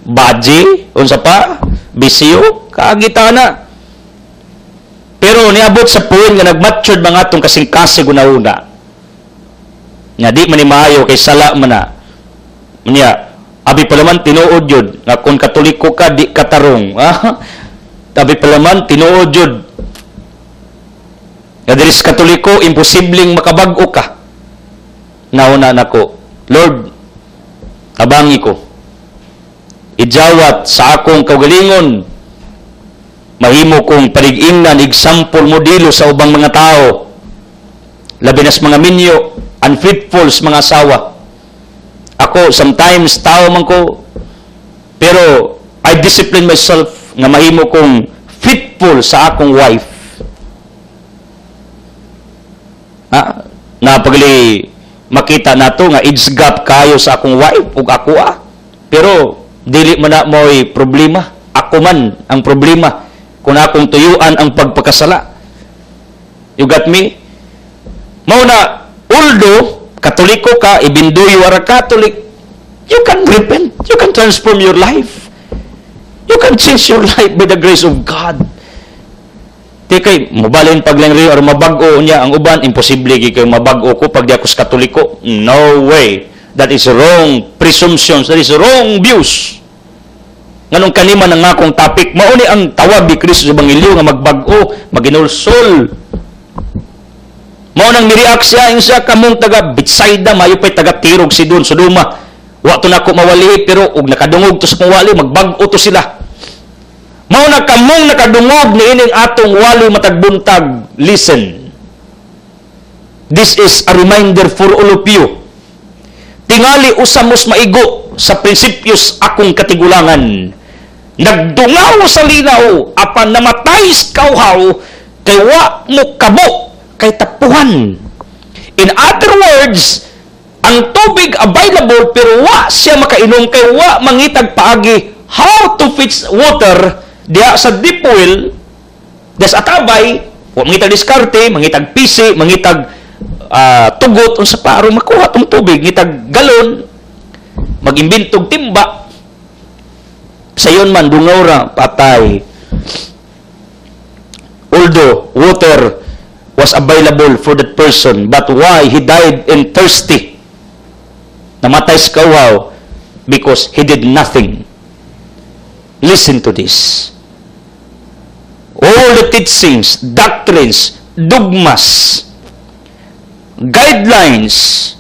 Speaker 2: Baji, unsa pa, bisyo, kaagita na. Pero niabot sa point nga nagmature mga atong kasing-kasing una-una. Nga di man ni maayo kay sala man na. Niya, abi pa naman tinuod yun, nga kung katoliko ka, di katarong. Abi pa naman tinuod yun. Nga diris katoliko, imposibleng makabag-o ka. Nauna na ko, Lord, abangi ko. Ijawat sa akong kaugalingon, mahimo kong palig-ingnan, example modelo sa ubang mga tao, labi nas mga minyo, unfaithful sa mga asawa. Ako, sometimes, tao man ko, pero I discipline myself nga mahimo kong faithful sa akong wife. Na pagli makita nato nga age gap kayo sa akong wife ug ako pero dili man na mo'y problema, ako man ang problema kung akong tuyuan ang pagpakasala. You got me? Mao na, although Katoliko ka, even though you are a Catholic, you can repent, you can transform your life, you can change your life by the grace of God. Di kay mabalin paglangri or mabag-o niya ang uban, imposible kay mabag-o ko pag di ako sa Katoliko. No way. That is wrong presumptions, that is wrong views. Nganong kanima ng akong topic, mauni ang tawag ni Kristo sa Ebanghelyo nga magbag-o, maginulsol. Mao nang ni-react siya, yung siya kamong taga Bethsaida, mayo pa'y taga Tirog, Sidon, Sodoma. Wa to nako mawali, pero ug nakadungog to sa kong wali, magbag-o to sila. Mao na kamong nakadungog ni ining atong wali matagbuntag. Listen. This is a reminder for all of you. Tingali usamos maigo sa prinsipyos akong katigulangan. Nagdungaw sa linaw, apan namatay sa kauhaw, kay wa mo kabo, kay tapuhan. In other words, ang tubig available pero wa siya makainom, kay wa mangitag paagi how to fetch water diya sa deep well, diya sa atabay, wa mangitag diskarte, mangitag pisi, mangitag tugot unsa pa aron makuha tong tubig, ngitag galon, magimbintog timba. Sayon man dungaw ra patay. Although water was available for that person, but why he died in thirsty? Namatay sa kawaw because he did nothing. Listen to this. All the teachings, doctrines, dogmas, guidelines,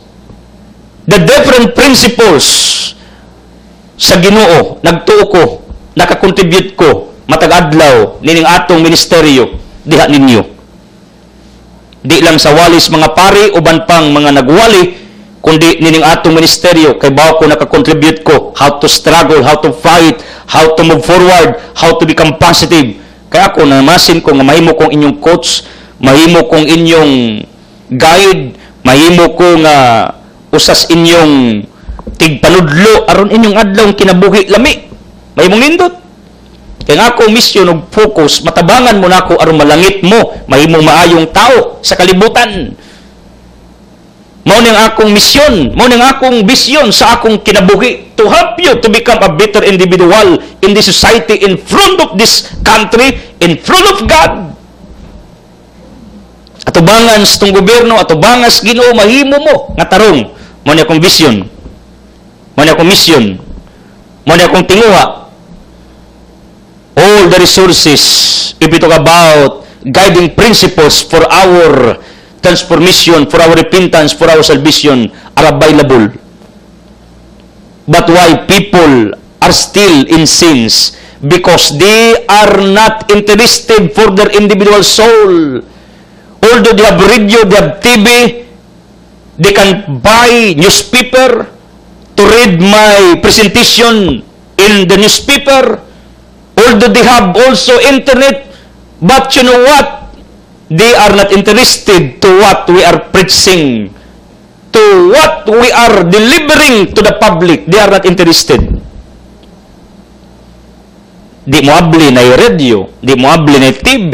Speaker 2: the different principles sa Ginoo, nagtuo ko, nakakontribute ko, matag-adlaw, nining atong ministeryo, diha ninyo. Di lang sa walis mga pari, uban pang mga nagwali, kundi nining atong ministeryo, kay bawa ko nakakontribute ko, how to struggle, how to fight, how to move forward, how to become positive. Kaya ako, namasin ko nga mahimo kong inyong coach, mahimo kong inyong guide, mahimo ko nga usas inyong tigpanudlo, aron inyong adlaw kinabuhi lami. Mahimong nindot. Kaya nga ako mission og focus, matabangan mo na ako aron malangit mo, mahimong maayong tao sa kalibutan. Mao ning akong misyon, mao ning akong vision sa akong kinabuhi, to help you to become a better individual in this society, in front of this country, in front of God. Atubangan sa itong gobyerno, atubangan sa Ginoo, mahimo mo nga tarong. Mao ni akong vision, mao ni akong mission, mao ni akong tinguha. All the resources, if we talk about guiding principles for our transformation, for our repentance, for our salvation, are available. But why people are still in sins? Because they are not interested for their individual soul. Although they have radio, they have TV, they can buy newspaper to read my presentation in the newspaper. Although they have also internet, but you know what? They are not interested to what we are preaching, to what we are delivering to the public. They are not interested. Di mo abli na radio, di mo abli na TV.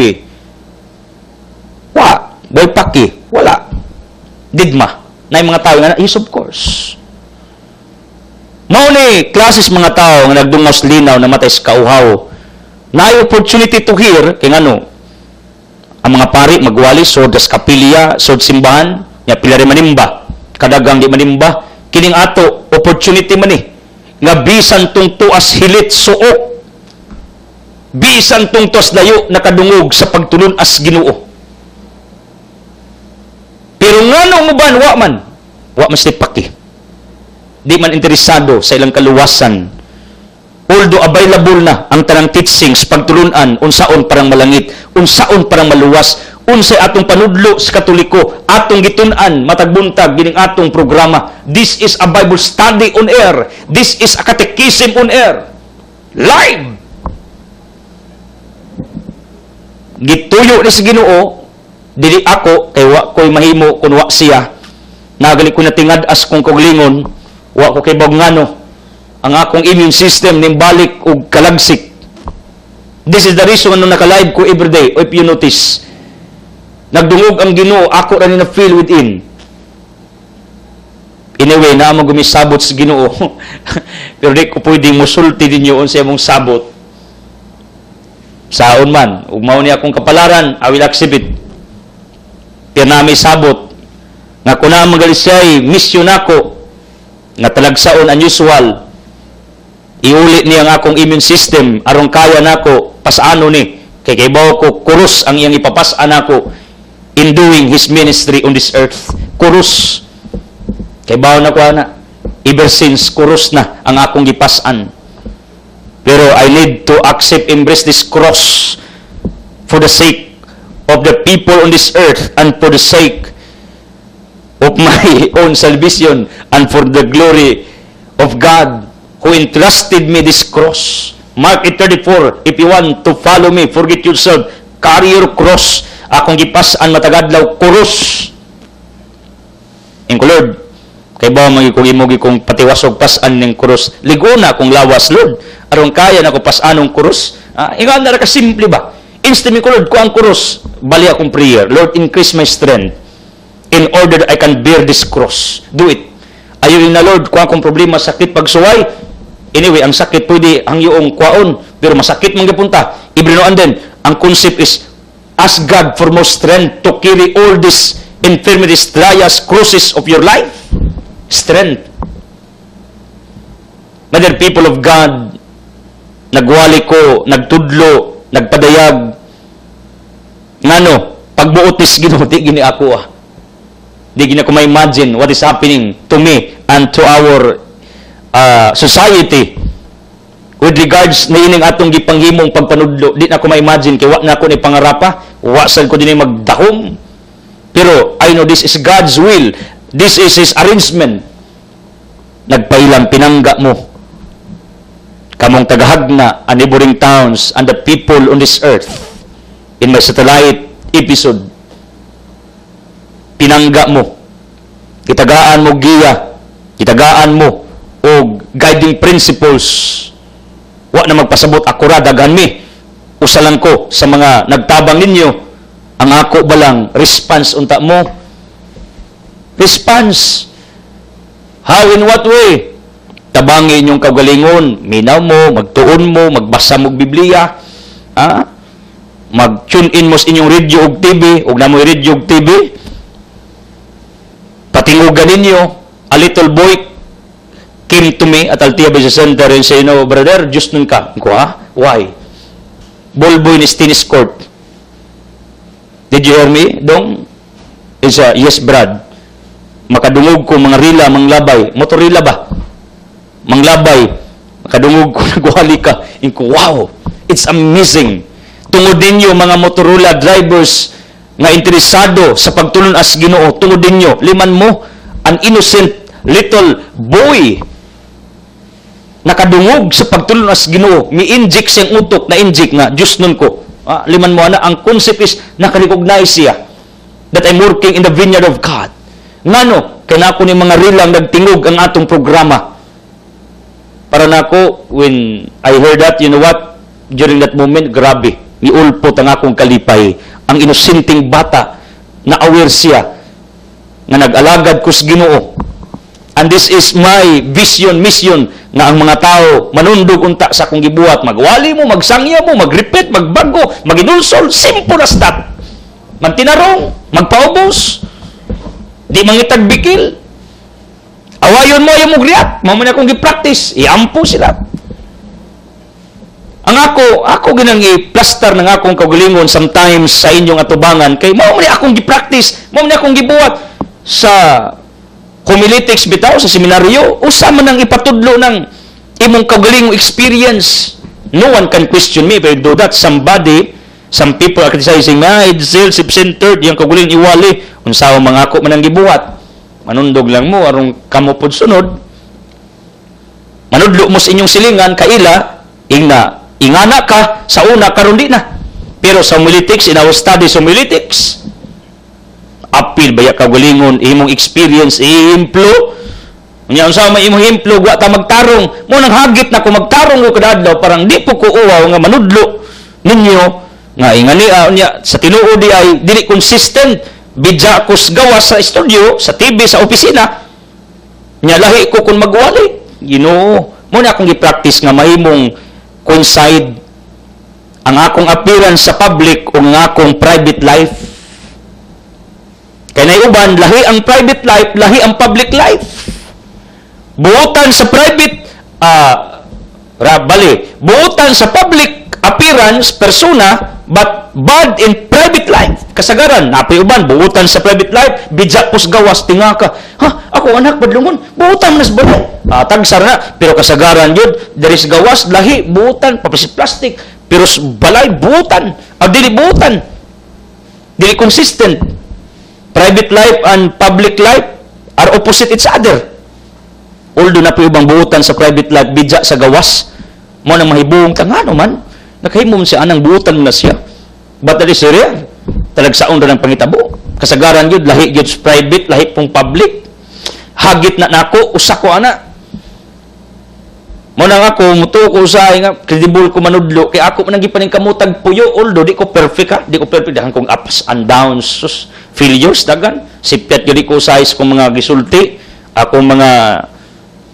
Speaker 2: Boy paki, wala. Digma. Na yung mga tao nga, yes of course. Mao ni klases mga tao nga nagdungos linaw na matay sa kauhaw. Na opportunity to hear, kaya ano, ang mga pari magwali, sod as kapilya, sod simbahan, nga pilari manimba, kadagang di manimba, kining ato, opportunity man nga bisan tong tuas hilit suok, bisan tong tuas layo, nakadungog sa pagtulon as Ginoo. Pero nga nung uban, wa man sila paki. Di man interesado sa ilang kaluwasan. Although available na ang tanang teachings, pagtulunan, unsaon parang malangit, unsaon parang maluwas, unsay atong panudlo sa Katoliko, atong gitun-an, matagbuntag, gining atong programa. This is a Bible study on air. This is a catechism on air. Live! Gituyo ni sa Ginoo, dili ako kay wa ko'y mahimo kun wa siya. Nagali ko natingad as kong koglingon, wa ko kay ngano. Ang akong immune system nimbalik og kalagsik. This is the reason nung naka-live ko everyday. If you notice, nagdungog ang Ginoo, ako ra ni na feel within. Anyway, na mo gumisabot sa Ginoo. Pero di ko pwedeng musulti din yun sa imong sabot. Saon man, ug mao ni akong kapalaran, I will accept it. Pero na may sabot nga kung na magalit siya'y mission ako nga talagsaon unusual, iulit niya ang akong immune system aron kaya nako pasano ni kay kaybaw ko kurus ang iyang ipapasan nako in doing His ministry on this earth. Kurus kaybaw na ko ana ever since kurus na ang akong gipasan. Pero I need to accept, embrace this cross for the sake of the people on this earth and for the sake of my own salvation and for the glory of God who entrusted me this cross. Mark 8:34, if you want to follow me, forget yourself, carry your cross. Akong gipasan matagadlaw, kurus. Ingko Lord, kay ba magikugimugi kong patiwasog pasan ning kurus. Ligo na kung lawas, Lord. Aron kaya na ko pasanong kurus. Ingan na ka simple ba? Instantly ko, Lord, ko ang kurus. Bali akong prayer. Lord, increase my strength in order that I can bear this cross. Do it. Ayun na, Lord, kung akong problema, sakit pagsuway. Anyway, ang sakit pwede ang iyong kwaon, pero masakit mong gipunta. Ibrinoan din, ang concept is, ask God for more strength to carry all these infirmities, trials, crosses of your life. Strength. Mother, people of God, nagwali ko, nagtudlo, nagpadayag, ngano, pagbuotis ginuti gini ako Di gina ko ma-imagine what is happening to me and to our society with regards na ining atong gipanghimong pagpanudlo. Di na ko ma-imagine kay wa na ako ni pangarapa, wa sad ko dinay magdahom. Pero I know this is God's will. This is His arrangement. Nagpailang pinangga mo kamong tagahagna and neighboring towns and the people on this earth in my satellite episode. Pinangga mo, kitagaan mo giya, kitagaan mo o guiding principles. Wa na magpasabot ako ra daghan mi. Usa lang ko sa mga nagtabang ninyo, ang ako balang response unta mo. Response. How, in what way? Tabangin yung kagalingon, minaw mo, magtuon mo, magbasa mo Biblia, mag-tune in mo sa inyong radio ug TV, ug na mo radio ug TV. Patingugan ninyo, a little boy came to me at Altia Business Center and said, brother, just nun ka. Ko, why? Ball boy ni tennis court. Did you hear me? Dong? Isa, yes, Brad. Makadungog ko, mga rila, manglabay. Motorila ba? Manglabay. Makadungog ko, nagwali ka. Ko, wow, it's amazing. Tungod ninyo, mga Motorola drivers, nga interesado sa pagtulon as Ginoo, tungod ninyo, liman mo, an innocent little boy, nakadungog sa pagtulon as Ginoo, mi-inject siyang utok, na-inject nga, Diyos nun ko. Liman mo, ang concept is, nakarecognize siya, that I'm working in the vineyard of God. Ngano, kaya na ako ni mga rilang nagtingog ang atong programa. Para na ako, when I heard that, you know what, during that moment, grabe, niulpot ang akong kalipay. Ang inosenteng bata na aware siya na nag-alagad ko sa Ginoo. And this is my vision, mission na ang mga tao manundog unta sa akong gibuhat. Magwali mo, magsangya mo, mag-repeat, magbago, maginulsol, simple as that. Magtinarong, magpaubos, di mangitag bikil. Awayon mo yung mugriyat, mamuna akong gi-practice, iampo sila. Ang ako ginang i-plaster ng akong kagalingon sometimes sa inyong atubangan kay mao man akong gi-practice, mao man akong gibuhat sa homiletics bitaw sa seminaryo, usa man ang ipatudlo ng imong kagalingong experience. No one can question me if I do that. Some people are criticizing me, it's self-centered, yung kagaling iwali, unsaon mga ako man ang gibuhat. Manundog lang mo aron kamo pod sunod. Manudlo mo sa inyong silingan kaila ingana ka sa una karon di na. Pero sa homiletics, in our studies homiletics,
Speaker 3: apil baya kagalingon imong experience iimplo nya unsa may imong himplo wa ta magtarong mo nang hagit na ko magtarong ko kadadlaw parang di po ko uwaw nga manudlo ninyo nga ingani nya sa tinuod di ay dili consistent bidya ko gawas sa studio sa TV sa opisina nya lahi ko kun magwali Ginoo mo na akong gi-practice nga mahimong coincide ang akong appearance sa public o ang akong private life. Kaya na uban, lahi ang private life, lahi ang public life. Buotan sa private, buotan sa public appearance, persona, but bad in private life. Kasagaran, napay uban, buotan sa private life, bidya pus gawas, tinga ka. Ha, ako anak, badlungon, buotan nas balay. Tagsar na, pero kasagaran yun, there is gawas, lahi, buotan, papasit plastic, pero balay, buotan, dili buotan, dili consistent. Private life and public life are opposite each other. Although na po ibang buutan sa private life, bidya sa gawas, mo nang mahibong tangano man, nakahimom siya anang buutan na siya. But that is real. Talagsaon na ng pangitabo. Kasagaran yun, lahi yun sa private, lahi pong public. Hagit na nako, usa ko ana. Mo nang ako, muto ko usahay nga, credible ko manudlo, kaya ako manang gipaning kamutag puyo, although di ko perfect ha, di ko perfect, dahan kong ups and downs, failures, dagan. Sipiat yun ko usahay sa kong mga gisulti, akong mga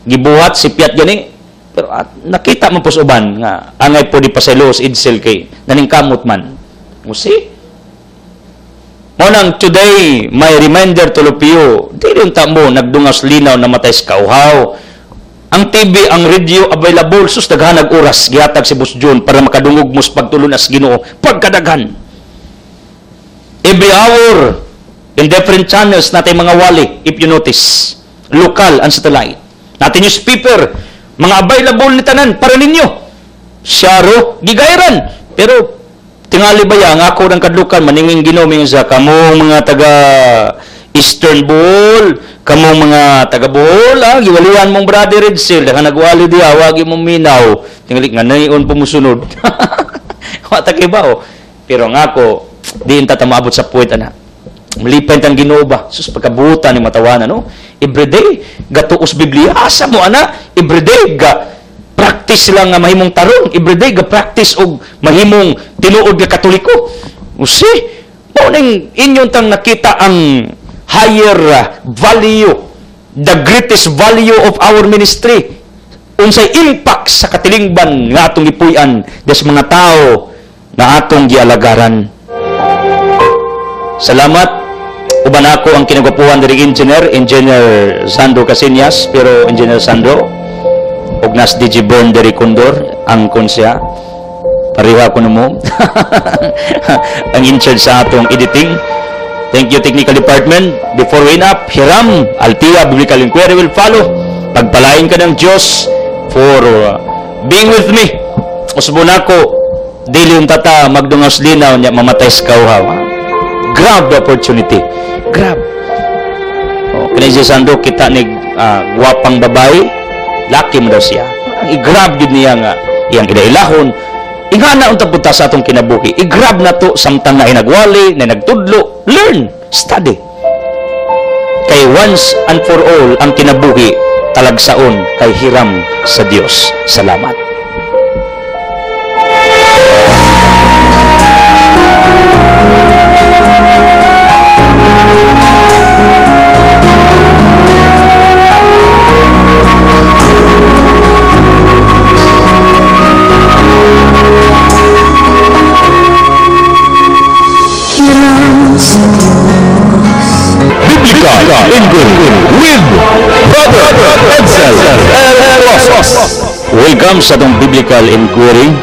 Speaker 3: gibuhat, sipiat gani. Pero nakita mo po sa uban, nga, angay po di paselos, idsel kay, naningkamot man. Musi? Mo nang today, may reminder to Lupio, di rin tamo, nagdungas linaw na matay sa kauhaw. Ang TV, ang radio available, sus daghanag oras, gihatag si Boss John para makadungog mo sa pagtulon as Ginoo, pagkadaghan. Every hour, in different channels, natin mga wali, if you notice, local and satellite. Natin newspaper, mga available ni tanan para ninyo. Syaro, gigayran. Pero, tingali ba yan, ako ng kadlukan, maninging ginoming sa kamo mga taga Eastern Bohol, kamo mga taga Bohol, giwalihan mong brother Edsel, daga nagwali diya, wagi mong minaw, tingali nga nayon po musunod. Matake ba o? Pero nga ako, di inta tamabot sa puwet, ana. Malipay tang Ginoo ba? Sus, pagkabutan ni matawanan, no? Everyday, gatuos Biblia, asa mo, ana? Everyday, practice lang nga mahimong tarong. Everyday, practice og mahimong tinuod nga Katoliko. Usi, mo ning inyong tang nakita ang higher value, the greatest value of our ministry. Unsay impact sa katilingban nga atong ipuy-an des mga tao na atong gialagaran. Salamat. Uban ako ang kinagapuhan diri Engineer Sandro Casinas, pero Engineer Sandro ug nas DJ Born diri Condor ang konsya. Pariha ko mo. Ang in-charge sa atong editing. Thank you, Technical Department. Before we up, Hiram, Altia, Biblical Inquiry will follow. Pagpalain ka ng Diyos for being with me. Usbon ako, dili yung tata, magdungas linaw niya, mamatay sa kauhaw. Grab the opportunity. Grab. Kanisi Sando, kita ni guwapang babae, laki mo daw siya. I-grab yun niya nga, iyang kinailahon. Ingana unta punta sa atong kinabuhi. I-grab na to samtang na inagwali, na nagtudlo. Learn, study. Kay once and for all ang kinabuhi talagsaon kay hiram sa Dios. Salamat.
Speaker 1: Biblical Inquiry with Brother Edsel and Ross.
Speaker 3: Welcome sa itong Biblical Inquiry.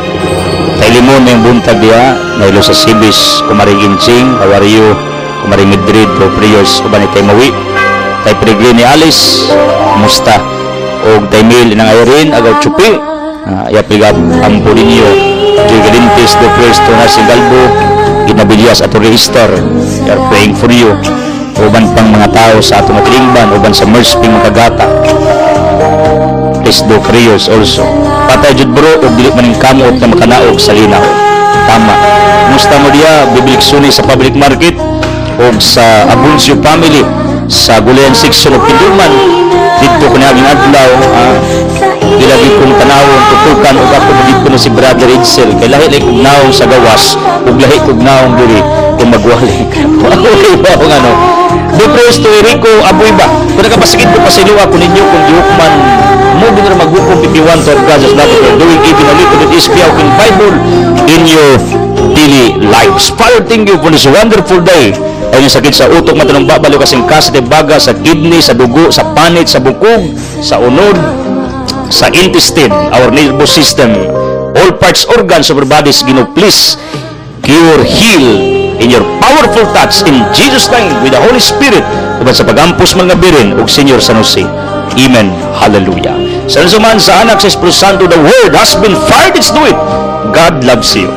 Speaker 3: Tailimon ng buntag diya, nailo sa Sibis, kumaring Inching, how are you? Kumaring Madrid, for prayers, kumaring tayo mawi. Tayo perigli ni Alice, musta? O tayo mail ng Irene, agaw Chupi. Yapigap ang Polinio, Gigalintis, the first to Nasing Galbo, Ginabilias at Register. We are praying for you. Uban pang mga tao sa atong matilingban, uban sa Mersping Makagata. Please do prayers also. Patay jud bro, og dili maning kamot na makanaog sa linaw. Tama. Musta mo diya, bibliksuni sa public market,
Speaker 2: o sa Abuncio family sa Gulayan section of Pinduman dito ko na adlaw ilagi kong tanawon tutukan o ako dito ko na si Brother Edsel kay lahi kong naong sa gawas ug lahi kong naong diri kung magwali okay ba kung ano di presto Rico aboy ba kung nagapasakit ko pa sa iluwa ko ninyo kung diukman mo din na maghukom if you want to have God's love for doing even a little bit is in Bible in your daily lives. Father, thank you for this wonderful day. Ay yung sakit sa utok matanong babalo kasing kas, baga, sa kidney, sa dugo, sa panit, sa bukog, sa unod, sa intestine, our nervous system, all parts, organs of our bodies, Gino, please cure, heal in your powerful touch in Jesus' name with the Holy Spirit uban sa pagampos mga birin ug Senyor San Jose. Amen. Hallelujah. Sa naman sa anak sa Espiritu Santo, the word has been fired. It's do it. God loves you.